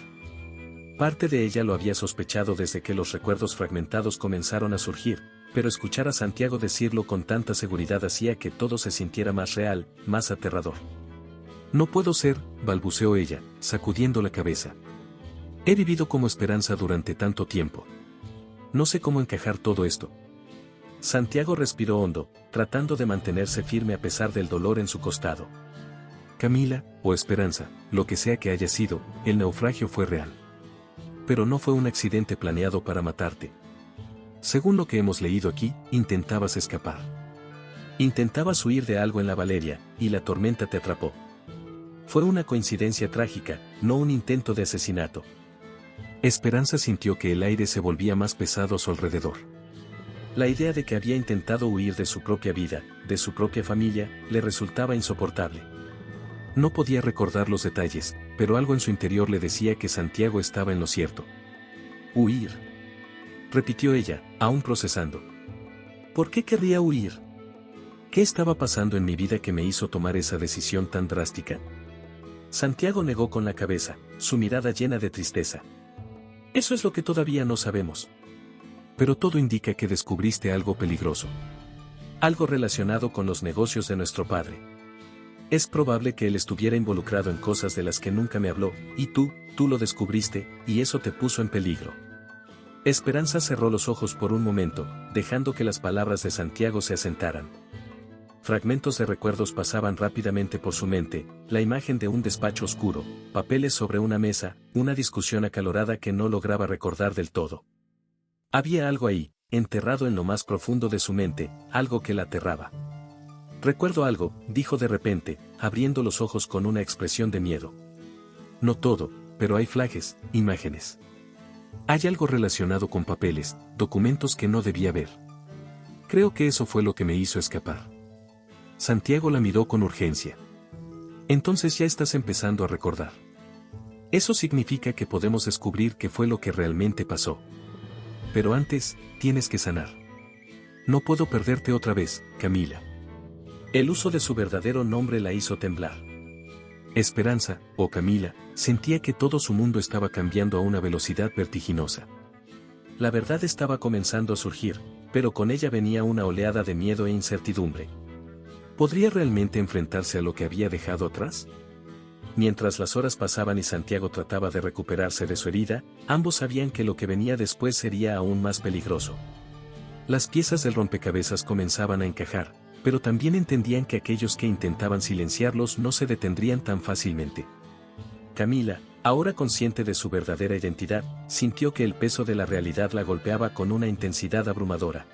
Parte de ella lo había sospechado desde que los recuerdos fragmentados comenzaron a surgir, pero escuchar a Santiago decirlo con tanta seguridad hacía que todo se sintiera más real, más aterrador. No puedo ser, balbuceó ella, sacudiendo la cabeza. He vivido como Esperanza durante tanto tiempo. No sé cómo encajar todo esto. Santiago respiró hondo, tratando de mantenerse firme a pesar del dolor en su costado. Camila, o Esperanza, lo que sea que haya sido, el naufragio fue real. Pero no fue un accidente planeado para matarte. Según lo que hemos leído aquí, intentabas escapar. Intentabas huir de algo en la Valeria, y la tormenta te atrapó. Fue una coincidencia trágica, no un intento de asesinato. Esperanza sintió que el aire se volvía más pesado a su alrededor. La idea de que había intentado huir de su propia vida, de su propia familia, le resultaba insoportable. No podía recordar los detalles, pero algo en su interior le decía que Santiago estaba en lo cierto. Huir. Repitió ella, aún procesando. ¿Por qué querría huir? ¿Qué estaba pasando en mi vida que me hizo tomar esa decisión tan drástica? Santiago negó con la cabeza, su mirada llena de tristeza. Eso es lo que todavía no sabemos. Pero todo indica que descubriste algo peligroso. Algo relacionado con los negocios de nuestro padre. Es probable que él estuviera involucrado en cosas de las que nunca me habló, y tú lo descubriste, y eso te puso en peligro. Esperanza cerró los ojos por un momento, dejando que las palabras de Santiago se asentaran. Fragmentos de recuerdos pasaban rápidamente por su mente, la imagen de un despacho oscuro, papeles sobre una mesa, una discusión acalorada que no lograba recordar del todo. Había algo ahí, enterrado en lo más profundo de su mente, algo que la aterraba. Recuerdo algo, dijo de repente, abriendo los ojos con una expresión de miedo. No todo, pero hay flashes, imágenes. Hay algo relacionado con papeles, documentos que no debía ver. Creo que eso fue lo que me hizo escapar. Santiago la miró con urgencia. Entonces ya estás empezando a recordar. Eso significa que podemos descubrir qué fue lo que realmente pasó. Pero antes, tienes que sanar. No puedo perderte otra vez, Camila. El uso de su verdadero nombre la hizo temblar. Esperanza, o Camila, sentía que todo su mundo estaba cambiando a una velocidad vertiginosa. La verdad estaba comenzando a surgir, pero con ella venía una oleada de miedo e incertidumbre. ¿Podría realmente enfrentarse a lo que había dejado atrás? Mientras las horas pasaban y Santiago trataba de recuperarse de su herida, ambos sabían que lo que venía después sería aún más peligroso. Las piezas del rompecabezas comenzaban a encajar, pero también entendían que aquellos que intentaban silenciarlos no se detendrían tan fácilmente. Camila, ahora consciente de su verdadera identidad, sintió que el peso de la realidad la golpeaba con una intensidad abrumadora.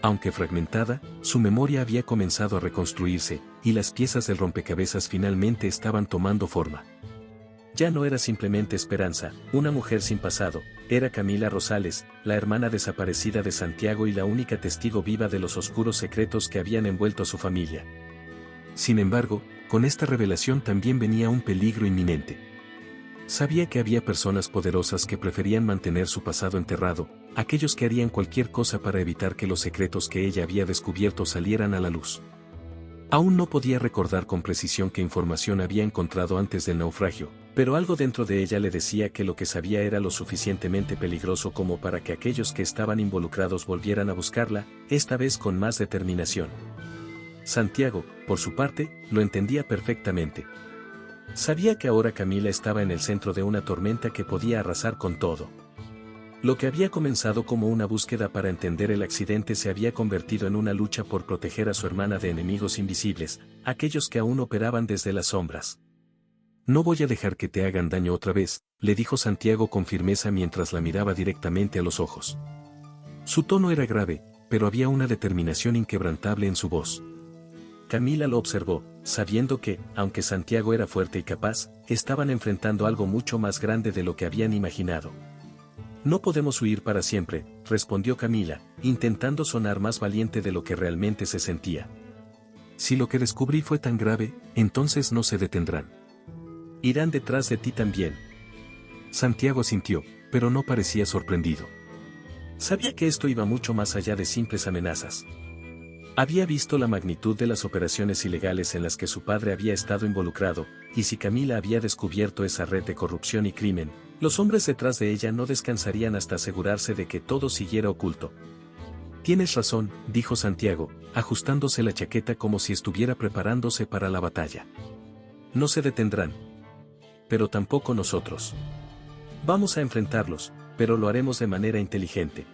Aunque fragmentada, su memoria había comenzado a reconstruirse, y las piezas del rompecabezas finalmente estaban tomando forma. Ya no era simplemente Esperanza, una mujer sin pasado, era Camila Rosales, la hermana desaparecida de Santiago y la única testigo viva de los oscuros secretos que habían envuelto a su familia. Sin embargo, con esta revelación también venía un peligro inminente. Sabía que había personas poderosas que preferían mantener su pasado enterrado, aquellos que harían cualquier cosa para evitar que los secretos que ella había descubierto salieran a la luz. Aún no podía recordar con precisión qué información había encontrado antes del naufragio, pero algo dentro de ella le decía que lo que sabía era lo suficientemente peligroso como para que aquellos que estaban involucrados volvieran a buscarla, esta vez con más determinación. Santiago, por su parte, lo entendía perfectamente. Sabía que ahora Camila estaba en el centro de una tormenta que podía arrasar con todo. Lo que había comenzado como una búsqueda para entender el accidente se había convertido en una lucha por proteger a su hermana de enemigos invisibles, aquellos que aún operaban desde las sombras. No voy a dejar que te hagan daño otra vez, le dijo Santiago con firmeza mientras la miraba directamente a los ojos. Su tono era grave, pero había una determinación inquebrantable en su voz. Camila lo observó, sabiendo que, aunque Santiago era fuerte y capaz, estaban enfrentando algo mucho más grande de lo que habían imaginado. No podemos huir para siempre, respondió Camila, intentando sonar más valiente de lo que realmente se sentía. Si lo que descubrí fue tan grave, entonces no se detendrán. Irán detrás de ti también. Santiago asintió, pero no parecía sorprendido. Sabía que esto iba mucho más allá de simples amenazas. Había visto la magnitud de las operaciones ilegales en las que su padre había estado involucrado, y si Camila había descubierto esa red de corrupción y crimen, los hombres detrás de ella no descansarían hasta asegurarse de que todo siguiera oculto. Tienes razón, dijo Santiago, ajustándose la chaqueta como si estuviera preparándose para la batalla. No se detendrán. Pero tampoco nosotros. Vamos a enfrentarlos, pero lo haremos de manera inteligente.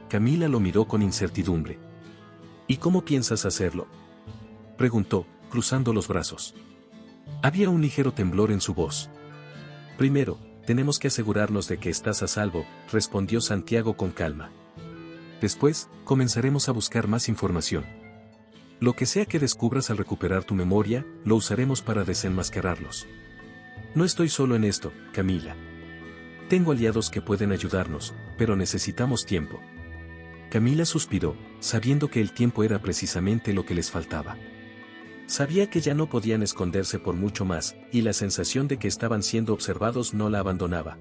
Camila lo miró con incertidumbre. ¿Y cómo piensas hacerlo?, preguntó, cruzando los brazos. Había un ligero temblor en su voz. Primero, tenemos que asegurarnos de que estás a salvo, respondió Santiago con calma. Después, comenzaremos a buscar más información. Lo que sea que descubras al recuperar tu memoria, lo usaremos para desenmascararlos. No estoy solo en esto, Camila. Tengo aliados que pueden ayudarnos, pero necesitamos tiempo. Camila suspiró, sabiendo que el tiempo era precisamente lo que les faltaba. Sabía que ya no podían esconderse por mucho más, y la sensación de que estaban siendo observados no la abandonaba.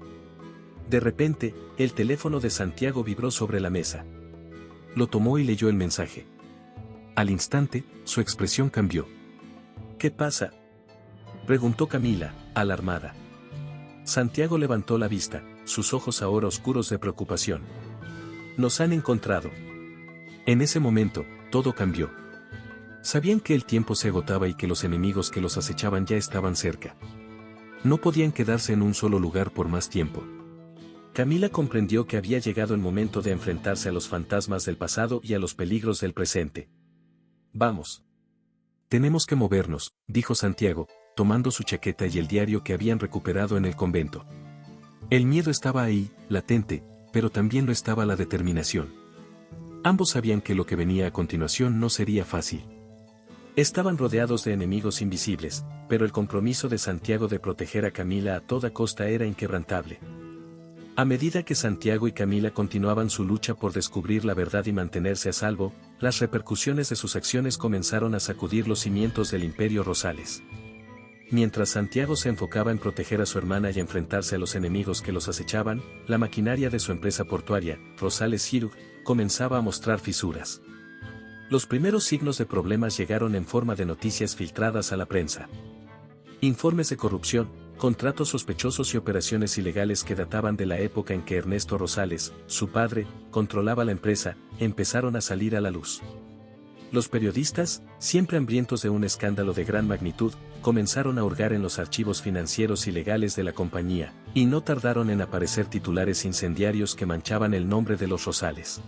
De repente, el teléfono de Santiago vibró sobre la mesa. Lo tomó y leyó el mensaje. Al instante, su expresión cambió. ¿Qué pasa?, preguntó Camila, alarmada. Santiago levantó la vista, sus ojos ahora oscuros de preocupación. Nos han encontrado. En ese momento, todo cambió. Sabían que el tiempo se agotaba y que los enemigos que los acechaban ya estaban cerca. No podían quedarse en un solo lugar por más tiempo. Camila comprendió que había llegado el momento de enfrentarse a los fantasmas del pasado y a los peligros del presente. Vamos. Tenemos que movernos, dijo Santiago, tomando su chaqueta y el diario que habían recuperado en el convento. El miedo estaba ahí, latente, pero también lo estaba la determinación. Ambos sabían que lo que venía a continuación no sería fácil. Estaban rodeados de enemigos invisibles, pero el compromiso de Santiago de proteger a Camila a toda costa era inquebrantable. A medida que Santiago y Camila continuaban su lucha por descubrir la verdad y mantenerse a salvo, las repercusiones de sus acciones comenzaron a sacudir los cimientos del Imperio Rosales. Mientras Santiago se enfocaba en proteger a su hermana y enfrentarse a los enemigos que los acechaban, la maquinaria de su empresa portuaria, Rosales Hirug, comenzaba a mostrar fisuras. Los primeros signos de problemas llegaron en forma de noticias filtradas a la prensa. Informes de corrupción, contratos sospechosos y operaciones ilegales que databan de la época en que Ernesto Rosales, su padre, controlaba la empresa, empezaron a salir a la luz. Los periodistas, siempre hambrientos de un escándalo de gran magnitud, comenzaron a hurgar en los archivos financieros y legales de la compañía, y no tardaron en aparecer titulares incendiarios que manchaban el nombre de los Rosales.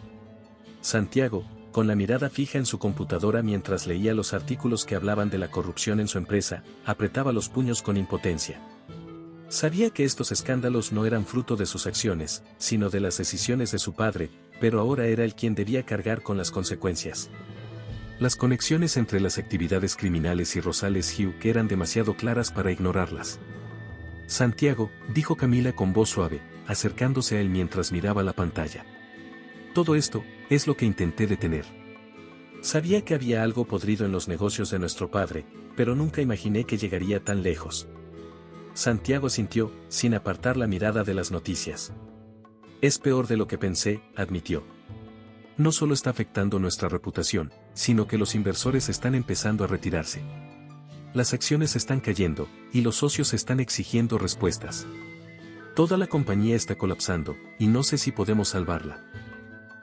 Santiago, con la mirada fija en su computadora mientras leía los artículos que hablaban de la corrupción en su empresa, apretaba los puños con impotencia. Sabía que estos escándalos no eran fruto de sus acciones, sino de las decisiones de su padre, pero ahora era él quien debía cargar con las consecuencias. Las conexiones entre las actividades criminales y Rosales Hugh eran demasiado claras para ignorarlas. Santiago, dijo Camila con voz suave, acercándose a él mientras miraba la pantalla. Todo esto es lo que intenté detener. Sabía que había algo podrido en los negocios de nuestro padre, pero nunca imaginé que llegaría tan lejos. Santiago asintió, sin apartar la mirada de las noticias. Es peor de lo que pensé, admitió. No solo está afectando nuestra reputación, sino que los inversores están empezando a retirarse. Las acciones están cayendo, y los socios están exigiendo respuestas. Toda la compañía está colapsando, y no sé si podemos salvarla.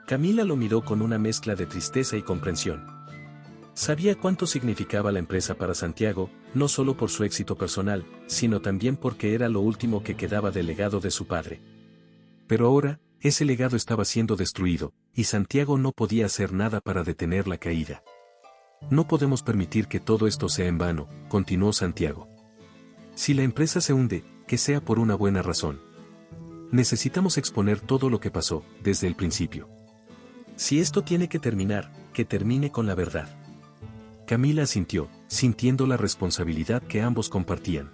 Camila lo miró con una mezcla de tristeza y comprensión. Sabía cuánto significaba la empresa para Santiago, no solo por su éxito personal, sino también porque era lo último que quedaba del legado de su padre. Pero ahora, ese legado estaba siendo destruido, y Santiago no podía hacer nada para detener la caída. No podemos permitir que todo esto sea en vano, continuó Santiago. Si la empresa se hunde, que sea por una buena razón. Necesitamos exponer todo lo que pasó, desde el principio. Si esto tiene que terminar, que termine con la verdad. Camila asintió, sintiendo la responsabilidad que ambos compartían.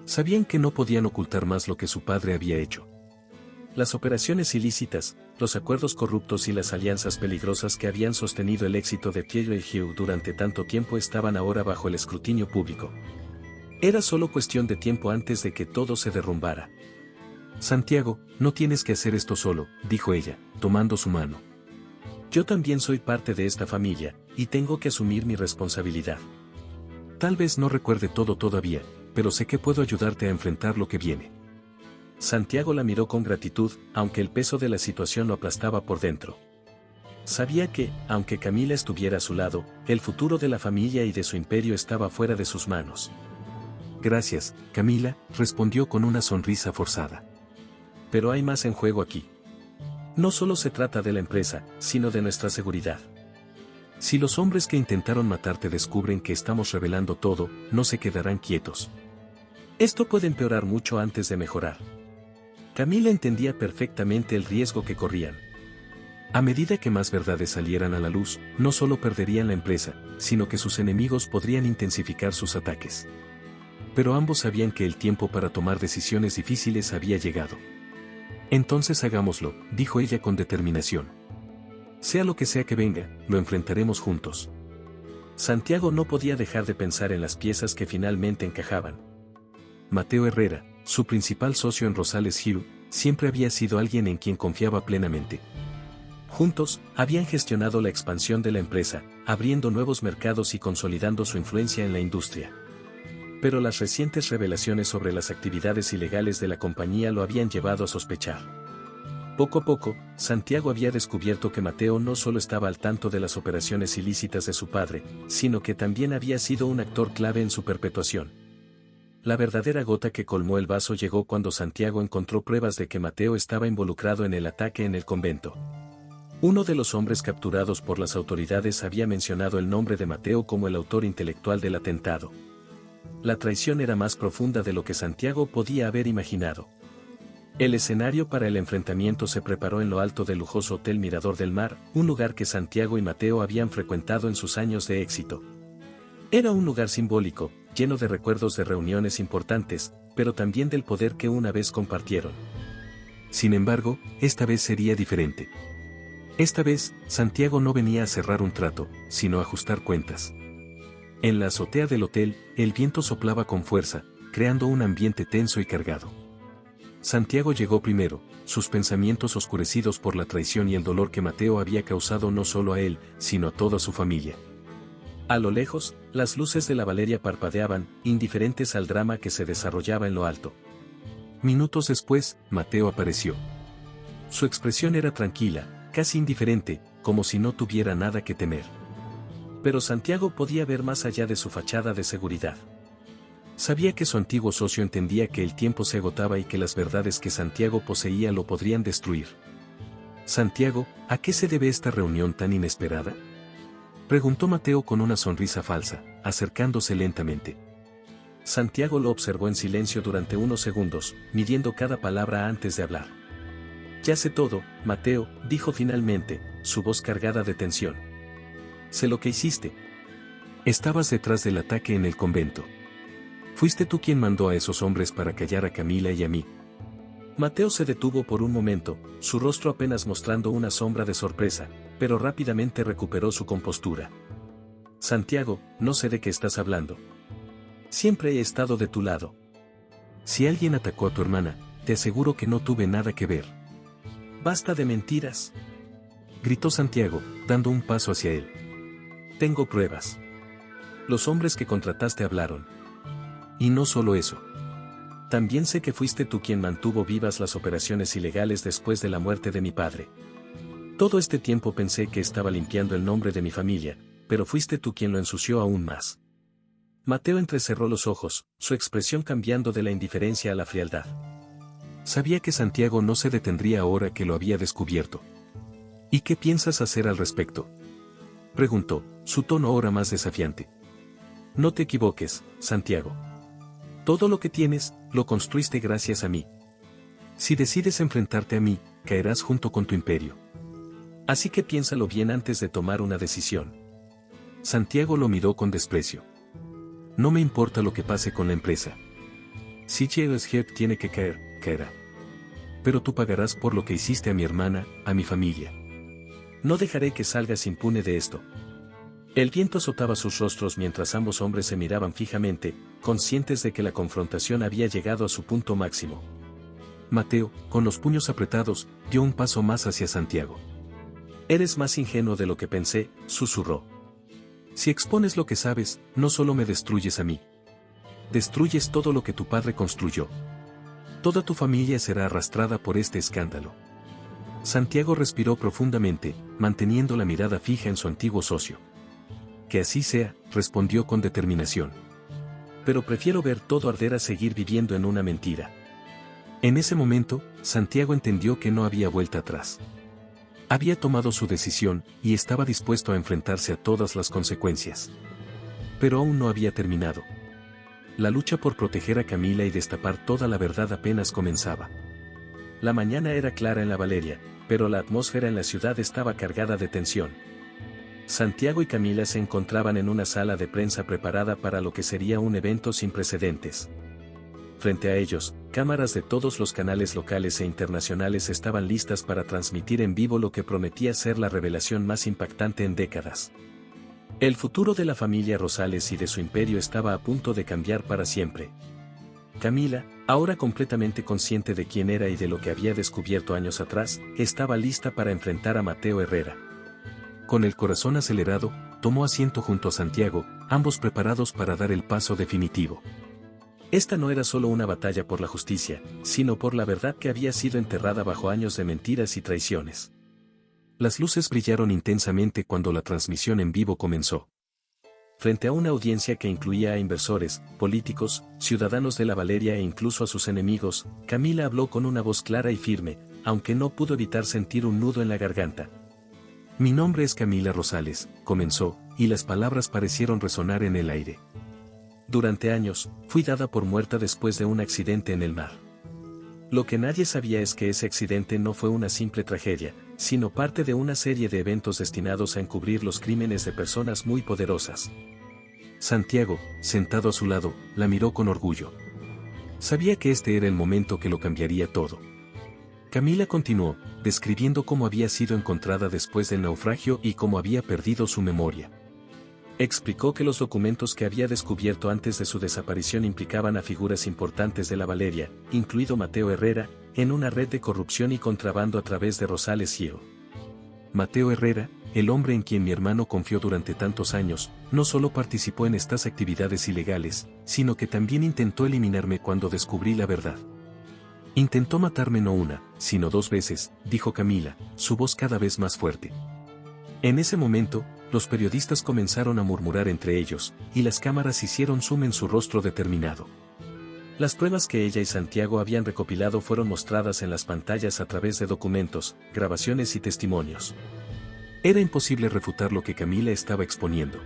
Sabían que no podían ocultar más lo que su padre había hecho. Las operaciones ilícitas, los acuerdos corruptos y las alianzas peligrosas que habían sostenido el éxito de Pierre y Hugh durante tanto tiempo estaban ahora bajo el escrutinio público. Era solo cuestión de tiempo antes de que todo se derrumbara. Santiago, no tienes que hacer esto solo, dijo ella, tomando su mano. Yo también soy parte de esta familia, y tengo que asumir mi responsabilidad. Tal vez no recuerde todo todavía, pero sé que puedo ayudarte a enfrentar lo que viene. Santiago la miró con gratitud, aunque el peso de la situación lo aplastaba por dentro. Sabía que, aunque Camila estuviera a su lado, el futuro de la familia y de su imperio estaba fuera de sus manos. Gracias, Camila, respondió con una sonrisa forzada. Pero hay más en juego aquí. No solo se trata de la empresa, sino de nuestra seguridad. Si los hombres que intentaron matarte descubren que estamos revelando todo, no se quedarán quietos. Esto puede empeorar mucho antes de mejorar. Camila entendía perfectamente el riesgo que corrían. A medida que más verdades salieran a la luz, no solo perderían la empresa, sino que sus enemigos podrían intensificar sus ataques. Pero ambos sabían que el tiempo para tomar decisiones difíciles había llegado. Entonces hagámoslo, dijo ella con determinación. Sea lo que sea que venga, lo enfrentaremos juntos. Santiago no podía dejar de pensar en las piezas que finalmente encajaban. Mateo Herrera, su principal socio en Rosales Hugh, siempre había sido alguien en quien confiaba plenamente. Juntos, habían gestionado la expansión de la empresa, abriendo nuevos mercados y consolidando su influencia en la industria. Pero las recientes revelaciones sobre las actividades ilegales de la compañía lo habían llevado a sospechar. Poco a poco, Santiago había descubierto que Mateo no solo estaba al tanto de las operaciones ilícitas de su padre, sino que también había sido un actor clave en su perpetuación. La verdadera gota que colmó el vaso llegó cuando Santiago encontró pruebas de que Mateo estaba involucrado en el ataque en el convento. Uno de los hombres capturados por las autoridades había mencionado el nombre de Mateo como el autor intelectual del atentado. La traición era más profunda de lo que Santiago podía haber imaginado. El escenario para el enfrentamiento se preparó en lo alto del lujoso Hotel Mirador del Mar, un lugar que Santiago y Mateo habían frecuentado en sus años de éxito. Era un lugar simbólico, lleno de recuerdos de reuniones importantes, pero también del poder que una vez compartieron. Sin embargo, esta vez sería diferente. Esta vez, Santiago no venía a cerrar un trato, sino a ajustar cuentas. En la azotea del hotel, el viento soplaba con fuerza, creando un ambiente tenso y cargado. Santiago llegó primero, sus pensamientos oscurecidos por la traición y el dolor que Mateo había causado no solo a él, sino a toda su familia. A lo lejos, las luces de la Valeria parpadeaban, indiferentes al drama que se desarrollaba en lo alto. Minutos después, Mateo apareció. Su expresión era tranquila, casi indiferente, como si no tuviera nada que temer. Pero Santiago podía ver más allá de su fachada de seguridad. Sabía que su antiguo socio entendía que el tiempo se agotaba y que las verdades que Santiago poseía lo podrían destruir. Santiago, ¿a qué se debe esta reunión tan inesperada?, preguntó Mateo con una sonrisa falsa, acercándose lentamente. Santiago lo observó en silencio durante unos segundos, midiendo cada palabra antes de hablar. Ya sé todo, Mateo, dijo finalmente, su voz cargada de tensión. Sé lo que hiciste. Estabas detrás del ataque en el convento. Fuiste tú quien mandó a esos hombres para callar a Camila y a mí. Mateo se detuvo por un momento, su rostro apenas mostrando una sombra de sorpresa, pero rápidamente recuperó su compostura. Santiago, no sé de qué estás hablando. Siempre he estado de tu lado. Si alguien atacó a tu hermana, te aseguro que no tuve nada que ver. Basta de mentiras, gritó Santiago, dando un paso hacia él. Tengo pruebas. Los hombres que contrataste hablaron. Y no solo eso. También sé que fuiste tú quien mantuvo vivas las operaciones ilegales después de la muerte de mi padre. Todo este tiempo pensé que estaba limpiando el nombre de mi familia, pero fuiste tú quien lo ensució aún más. Mateo entrecerró los ojos, su expresión cambiando de la indiferencia a la frialdad. Sabía que Santiago no se detendría ahora que lo había descubierto. ¿Y qué piensas hacer al respecto?, preguntó, su tono ahora más desafiante. No te equivoques, Santiago. Todo lo que tienes, lo construiste gracias a mí. Si decides enfrentarte a mí, caerás junto con tu imperio. Así que piénsalo bien antes de tomar una decisión. Santiago lo miró con desprecio. No me importa lo que pase con la empresa. Si Head tiene que caer, caerá. Pero tú pagarás por lo que hiciste a mi hermana, a mi familia. No dejaré que salgas impune de esto. El viento azotaba sus rostros mientras ambos hombres se miraban fijamente, conscientes de que la confrontación había llegado a su punto máximo. Mateo, con los puños apretados, dio un paso más hacia Santiago. Eres más ingenuo de lo que pensé, susurró. Si expones lo que sabes, no solo me destruyes a mí. Destruyes todo lo que tu padre construyó. Toda tu familia será arrastrada por este escándalo. Santiago respiró profundamente, manteniendo la mirada fija en su antiguo socio. Que así sea, respondió con determinación. Pero prefiero ver todo arder a seguir viviendo en una mentira. En ese momento, Santiago entendió que no había vuelta atrás. Había tomado su decisión, y estaba dispuesto a enfrentarse a todas las consecuencias. Pero aún no había terminado. La lucha por proteger a Camila y destapar toda la verdad apenas comenzaba. La mañana era clara en la Valeria, pero la atmósfera en la ciudad estaba cargada de tensión. Santiago y Camila se encontraban en una sala de prensa preparada para lo que sería un evento sin precedentes. Frente a ellos, cámaras de todos los canales locales e internacionales estaban listas para transmitir en vivo lo que prometía ser la revelación más impactante en décadas. El futuro de la familia Rosales y de su imperio estaba a punto de cambiar para siempre. Camila, ahora completamente consciente de quién era y de lo que había descubierto años atrás, estaba lista para enfrentar a Mateo Herrera. Con el corazón acelerado, tomó asiento junto a Santiago, ambos preparados para dar el paso definitivo. Esta no era solo una batalla por la justicia, sino por la verdad que había sido enterrada bajo años de mentiras y traiciones. Las luces brillaron intensamente cuando la transmisión en vivo comenzó. Frente a una audiencia que incluía a inversores, políticos, ciudadanos de la Valeria e incluso a sus enemigos, Camila habló con una voz clara y firme, aunque no pudo evitar sentir un nudo en la garganta. Mi nombre es Camila Rosales, comenzó, y las palabras parecieron resonar en el aire. Durante años, fui dada por muerta después de un accidente en el mar. Lo que nadie sabía es que ese accidente no fue una simple tragedia, sino parte de una serie de eventos destinados a encubrir los crímenes de personas muy poderosas. Santiago, sentado a su lado, la miró con orgullo. Sabía que este era el momento que lo cambiaría todo. Camila continuó, describiendo cómo había sido encontrada después del naufragio y cómo había perdido su memoria. Explicó que los documentos que había descubierto antes de su desaparición implicaban a figuras importantes de la Valeria, incluido Mateo Herrera, en una red de corrupción y contrabando a través de Rosales y Mateo Herrera, el hombre en quien mi hermano confió durante tantos años, no solo participó en estas actividades ilegales, sino que también intentó eliminarme cuando descubrí la verdad. Intentó matarme no una, sino 2 veces, dijo Camila, su voz cada vez más fuerte. En ese momento, Los periodistas comenzaron a murmurar entre ellos, y las cámaras hicieron zoom en su rostro determinado. Las pruebas que ella y Santiago habían recopilado fueron mostradas en las pantallas a través de documentos, grabaciones y testimonios. Era imposible refutar lo que Camila estaba exponiendo.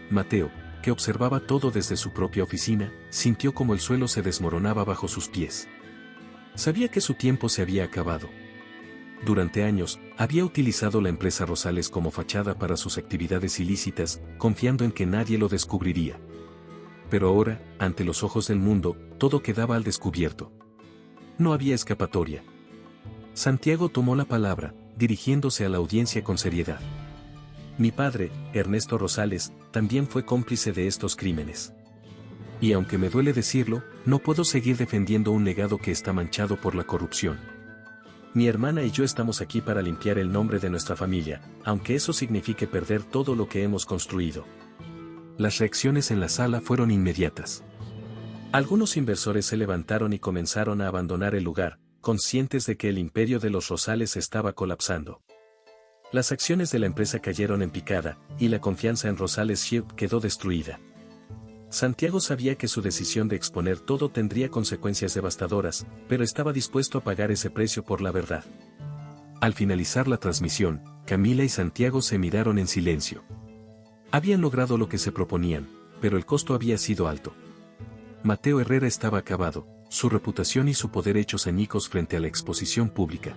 Mateo, que observaba todo desde su propia oficina, sintió como el suelo se desmoronaba bajo sus pies. Sabía que su tiempo se había acabado. Durante años, había utilizado la empresa Rosales como fachada para sus actividades ilícitas, confiando en que nadie lo descubriría. Pero ahora, ante los ojos del mundo, todo quedaba al descubierto. No había escapatoria. Santiago tomó la palabra, dirigiéndose a la audiencia con seriedad. Mi padre, Ernesto Rosales, también fue cómplice de estos crímenes. Y aunque me duele decirlo, no puedo seguir defendiendo un legado que está manchado por la corrupción. Mi hermana y yo estamos aquí para limpiar el nombre de nuestra familia, aunque eso signifique perder todo lo que hemos construido. Las reacciones en la sala fueron inmediatas. Algunos inversores se levantaron y comenzaron a abandonar el lugar, conscientes de que el imperio de los Rosales estaba colapsando. Las acciones de la empresa cayeron en picada, y la confianza en Rosales Ship quedó destruida. Santiago sabía que su decisión de exponer todo tendría consecuencias devastadoras, pero estaba dispuesto a pagar ese precio por la verdad. Al finalizar la transmisión, Camila y Santiago se miraron en silencio. Habían logrado lo que se proponían, pero el costo había sido alto. Mateo Herrera estaba acabado, su reputación y su poder hechos añicos frente a la exposición pública.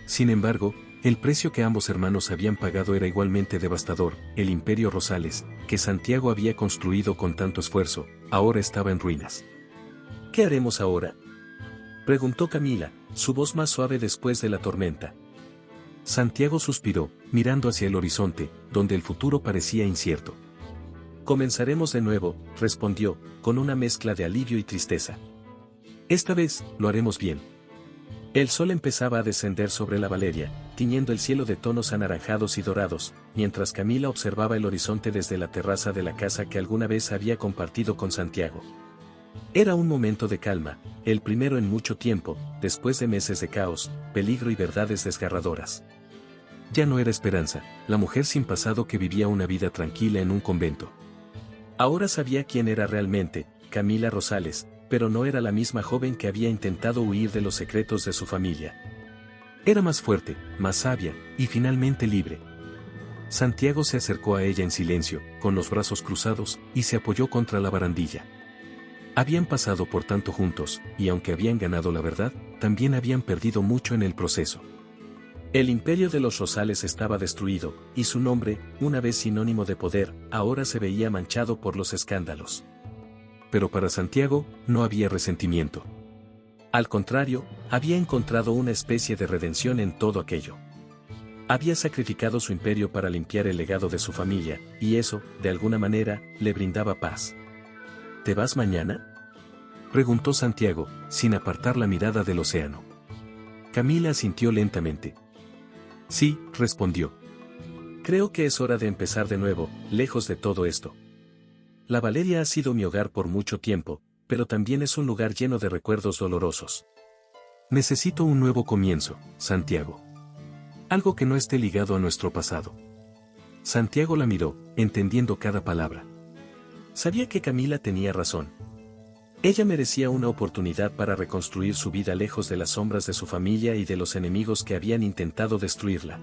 Sin embargo, el precio que ambos hermanos habían pagado era igualmente devastador. El imperio Rosales, que Santiago había construido con tanto esfuerzo, ahora estaba en ruinas. ¿Qué haremos ahora?, preguntó Camila, su voz más suave después de la tormenta. Santiago suspiró, mirando hacia el horizonte, donde el futuro parecía incierto. Comenzaremos de nuevo, respondió, con una mezcla de alivio y tristeza. Esta vez, lo haremos bien. El sol empezaba a descender sobre la Valeria, tiñendo el cielo de tonos anaranjados y dorados, mientras Camila observaba el horizonte desde la terraza de la casa que alguna vez había compartido con Santiago. Era un momento de calma, el primero en mucho tiempo, después de meses de caos, peligro y verdades desgarradoras. Ya no era Esperanza, la mujer sin pasado que vivía una vida tranquila en un convento. Ahora sabía quién era realmente, Camila Rosales, pero no era la misma joven que había intentado huir de los secretos de su familia. Era más fuerte, más sabia, y finalmente libre. Santiago se acercó a ella en silencio, con los brazos cruzados, y se apoyó contra la barandilla. Habían pasado por tanto juntos, y aunque habían ganado la verdad, también habían perdido mucho en el proceso. El imperio de los Rosales estaba destruido, y su nombre, una vez sinónimo de poder, ahora se veía manchado por los escándalos. Pero para Santiago, no había resentimiento. Al contrario, había encontrado una especie de redención en todo aquello. Había sacrificado su imperio para limpiar el legado de su familia, y eso, de alguna manera, le brindaba paz. ¿Te vas mañana?, preguntó Santiago, sin apartar la mirada del océano. Camila asintió lentamente. Sí, respondió. Creo que es hora de empezar de nuevo, lejos de todo esto. La Valeria ha sido mi hogar por mucho tiempo, pero también es un lugar lleno de recuerdos dolorosos. Necesito un nuevo comienzo, Santiago. Algo que no esté ligado a nuestro pasado. Santiago la miró, entendiendo cada palabra. Sabía que Camila tenía razón. Ella merecía una oportunidad para reconstruir su vida lejos de las sombras de su familia y de los enemigos que habían intentado destruirla.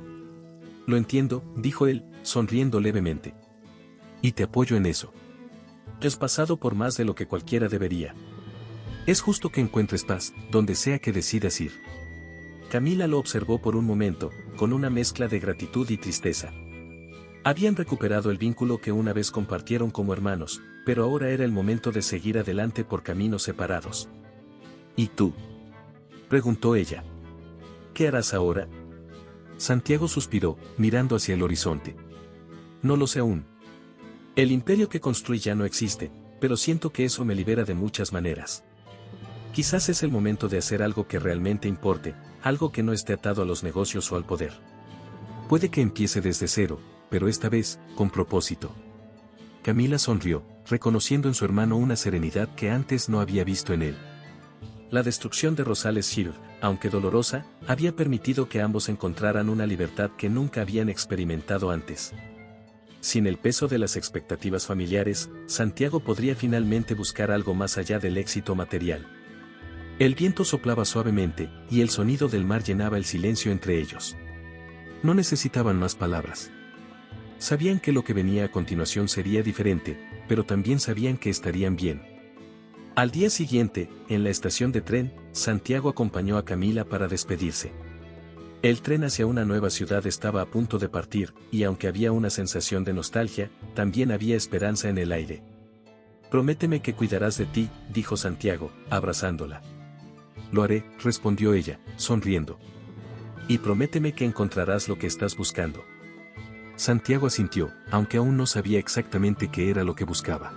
Lo entiendo, dijo él, sonriendo levemente. Y te apoyo en eso. Has pasado por más de lo que cualquiera debería. Es justo que encuentres paz, donde sea que decidas ir. Camila lo observó por un momento, con una mezcla de gratitud y tristeza. Habían recuperado el vínculo que una vez compartieron como hermanos, pero ahora era el momento de seguir adelante por caminos separados. ¿Y tú?, preguntó ella. ¿Qué harás ahora? Santiago suspiró, mirando hacia el horizonte. No lo sé aún. El imperio que construí ya no existe, pero siento que eso me libera de muchas maneras. Quizás es el momento de hacer algo que realmente importe, algo que no esté atado a los negocios o al poder. Puede que empiece desde cero, pero esta vez, con propósito. Camila sonrió, reconociendo en su hermano una serenidad que antes no había visto en él. La destrucción de Rosales Shire, aunque dolorosa, había permitido que ambos encontraran una libertad que nunca habían experimentado antes. Sin el peso de las expectativas familiares, Santiago podría finalmente buscar algo más allá del éxito material. El viento soplaba suavemente, y el sonido del mar llenaba el silencio entre ellos. No necesitaban más palabras. Sabían que lo que venía a continuación sería diferente, pero también sabían que estarían bien. Al día siguiente, en la estación de tren, Santiago acompañó a Camila para despedirse. El tren hacia una nueva ciudad estaba a punto de partir, y aunque había una sensación de nostalgia, también había esperanza en el aire. «Prométeme que cuidarás de ti», dijo Santiago, abrazándola. «Lo haré», respondió ella, sonriendo. «Y prométeme que encontrarás lo que estás buscando». Santiago asintió, aunque aún no sabía exactamente qué era lo que buscaba.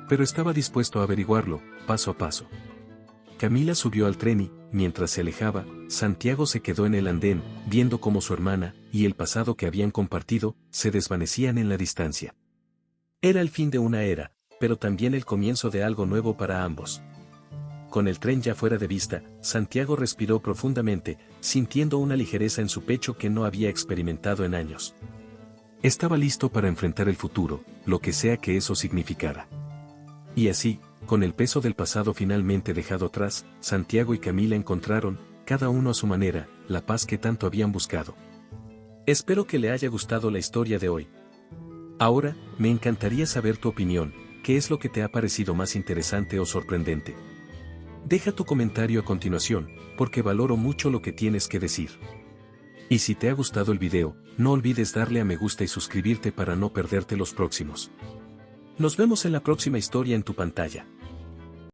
Pero estaba dispuesto a averiguarlo, paso a paso. Camila subió al tren y, mientras se alejaba, Santiago se quedó en el andén, viendo cómo su hermana, y el pasado que habían compartido, se desvanecían en la distancia. Era el fin de una era, pero también el comienzo de algo nuevo para ambos. Con el tren ya fuera de vista, Santiago respiró profundamente, sintiendo una ligereza en su pecho que no había experimentado en años. Estaba listo para enfrentar el futuro, lo que sea que eso significara. Y así, con el peso del pasado finalmente dejado atrás, Santiago y Camila encontraron, cada uno a su manera, la paz que tanto habían buscado. Espero que le haya gustado la historia de hoy. Ahora, me encantaría saber tu opinión, ¿qué es lo que te ha parecido más interesante o sorprendente? Deja tu comentario a continuación, porque valoro mucho lo que tienes que decir. Y si te ha gustado el video, no olvides darle a me gusta y suscribirte para no perderte los próximos. Nos vemos en la próxima historia en tu pantalla.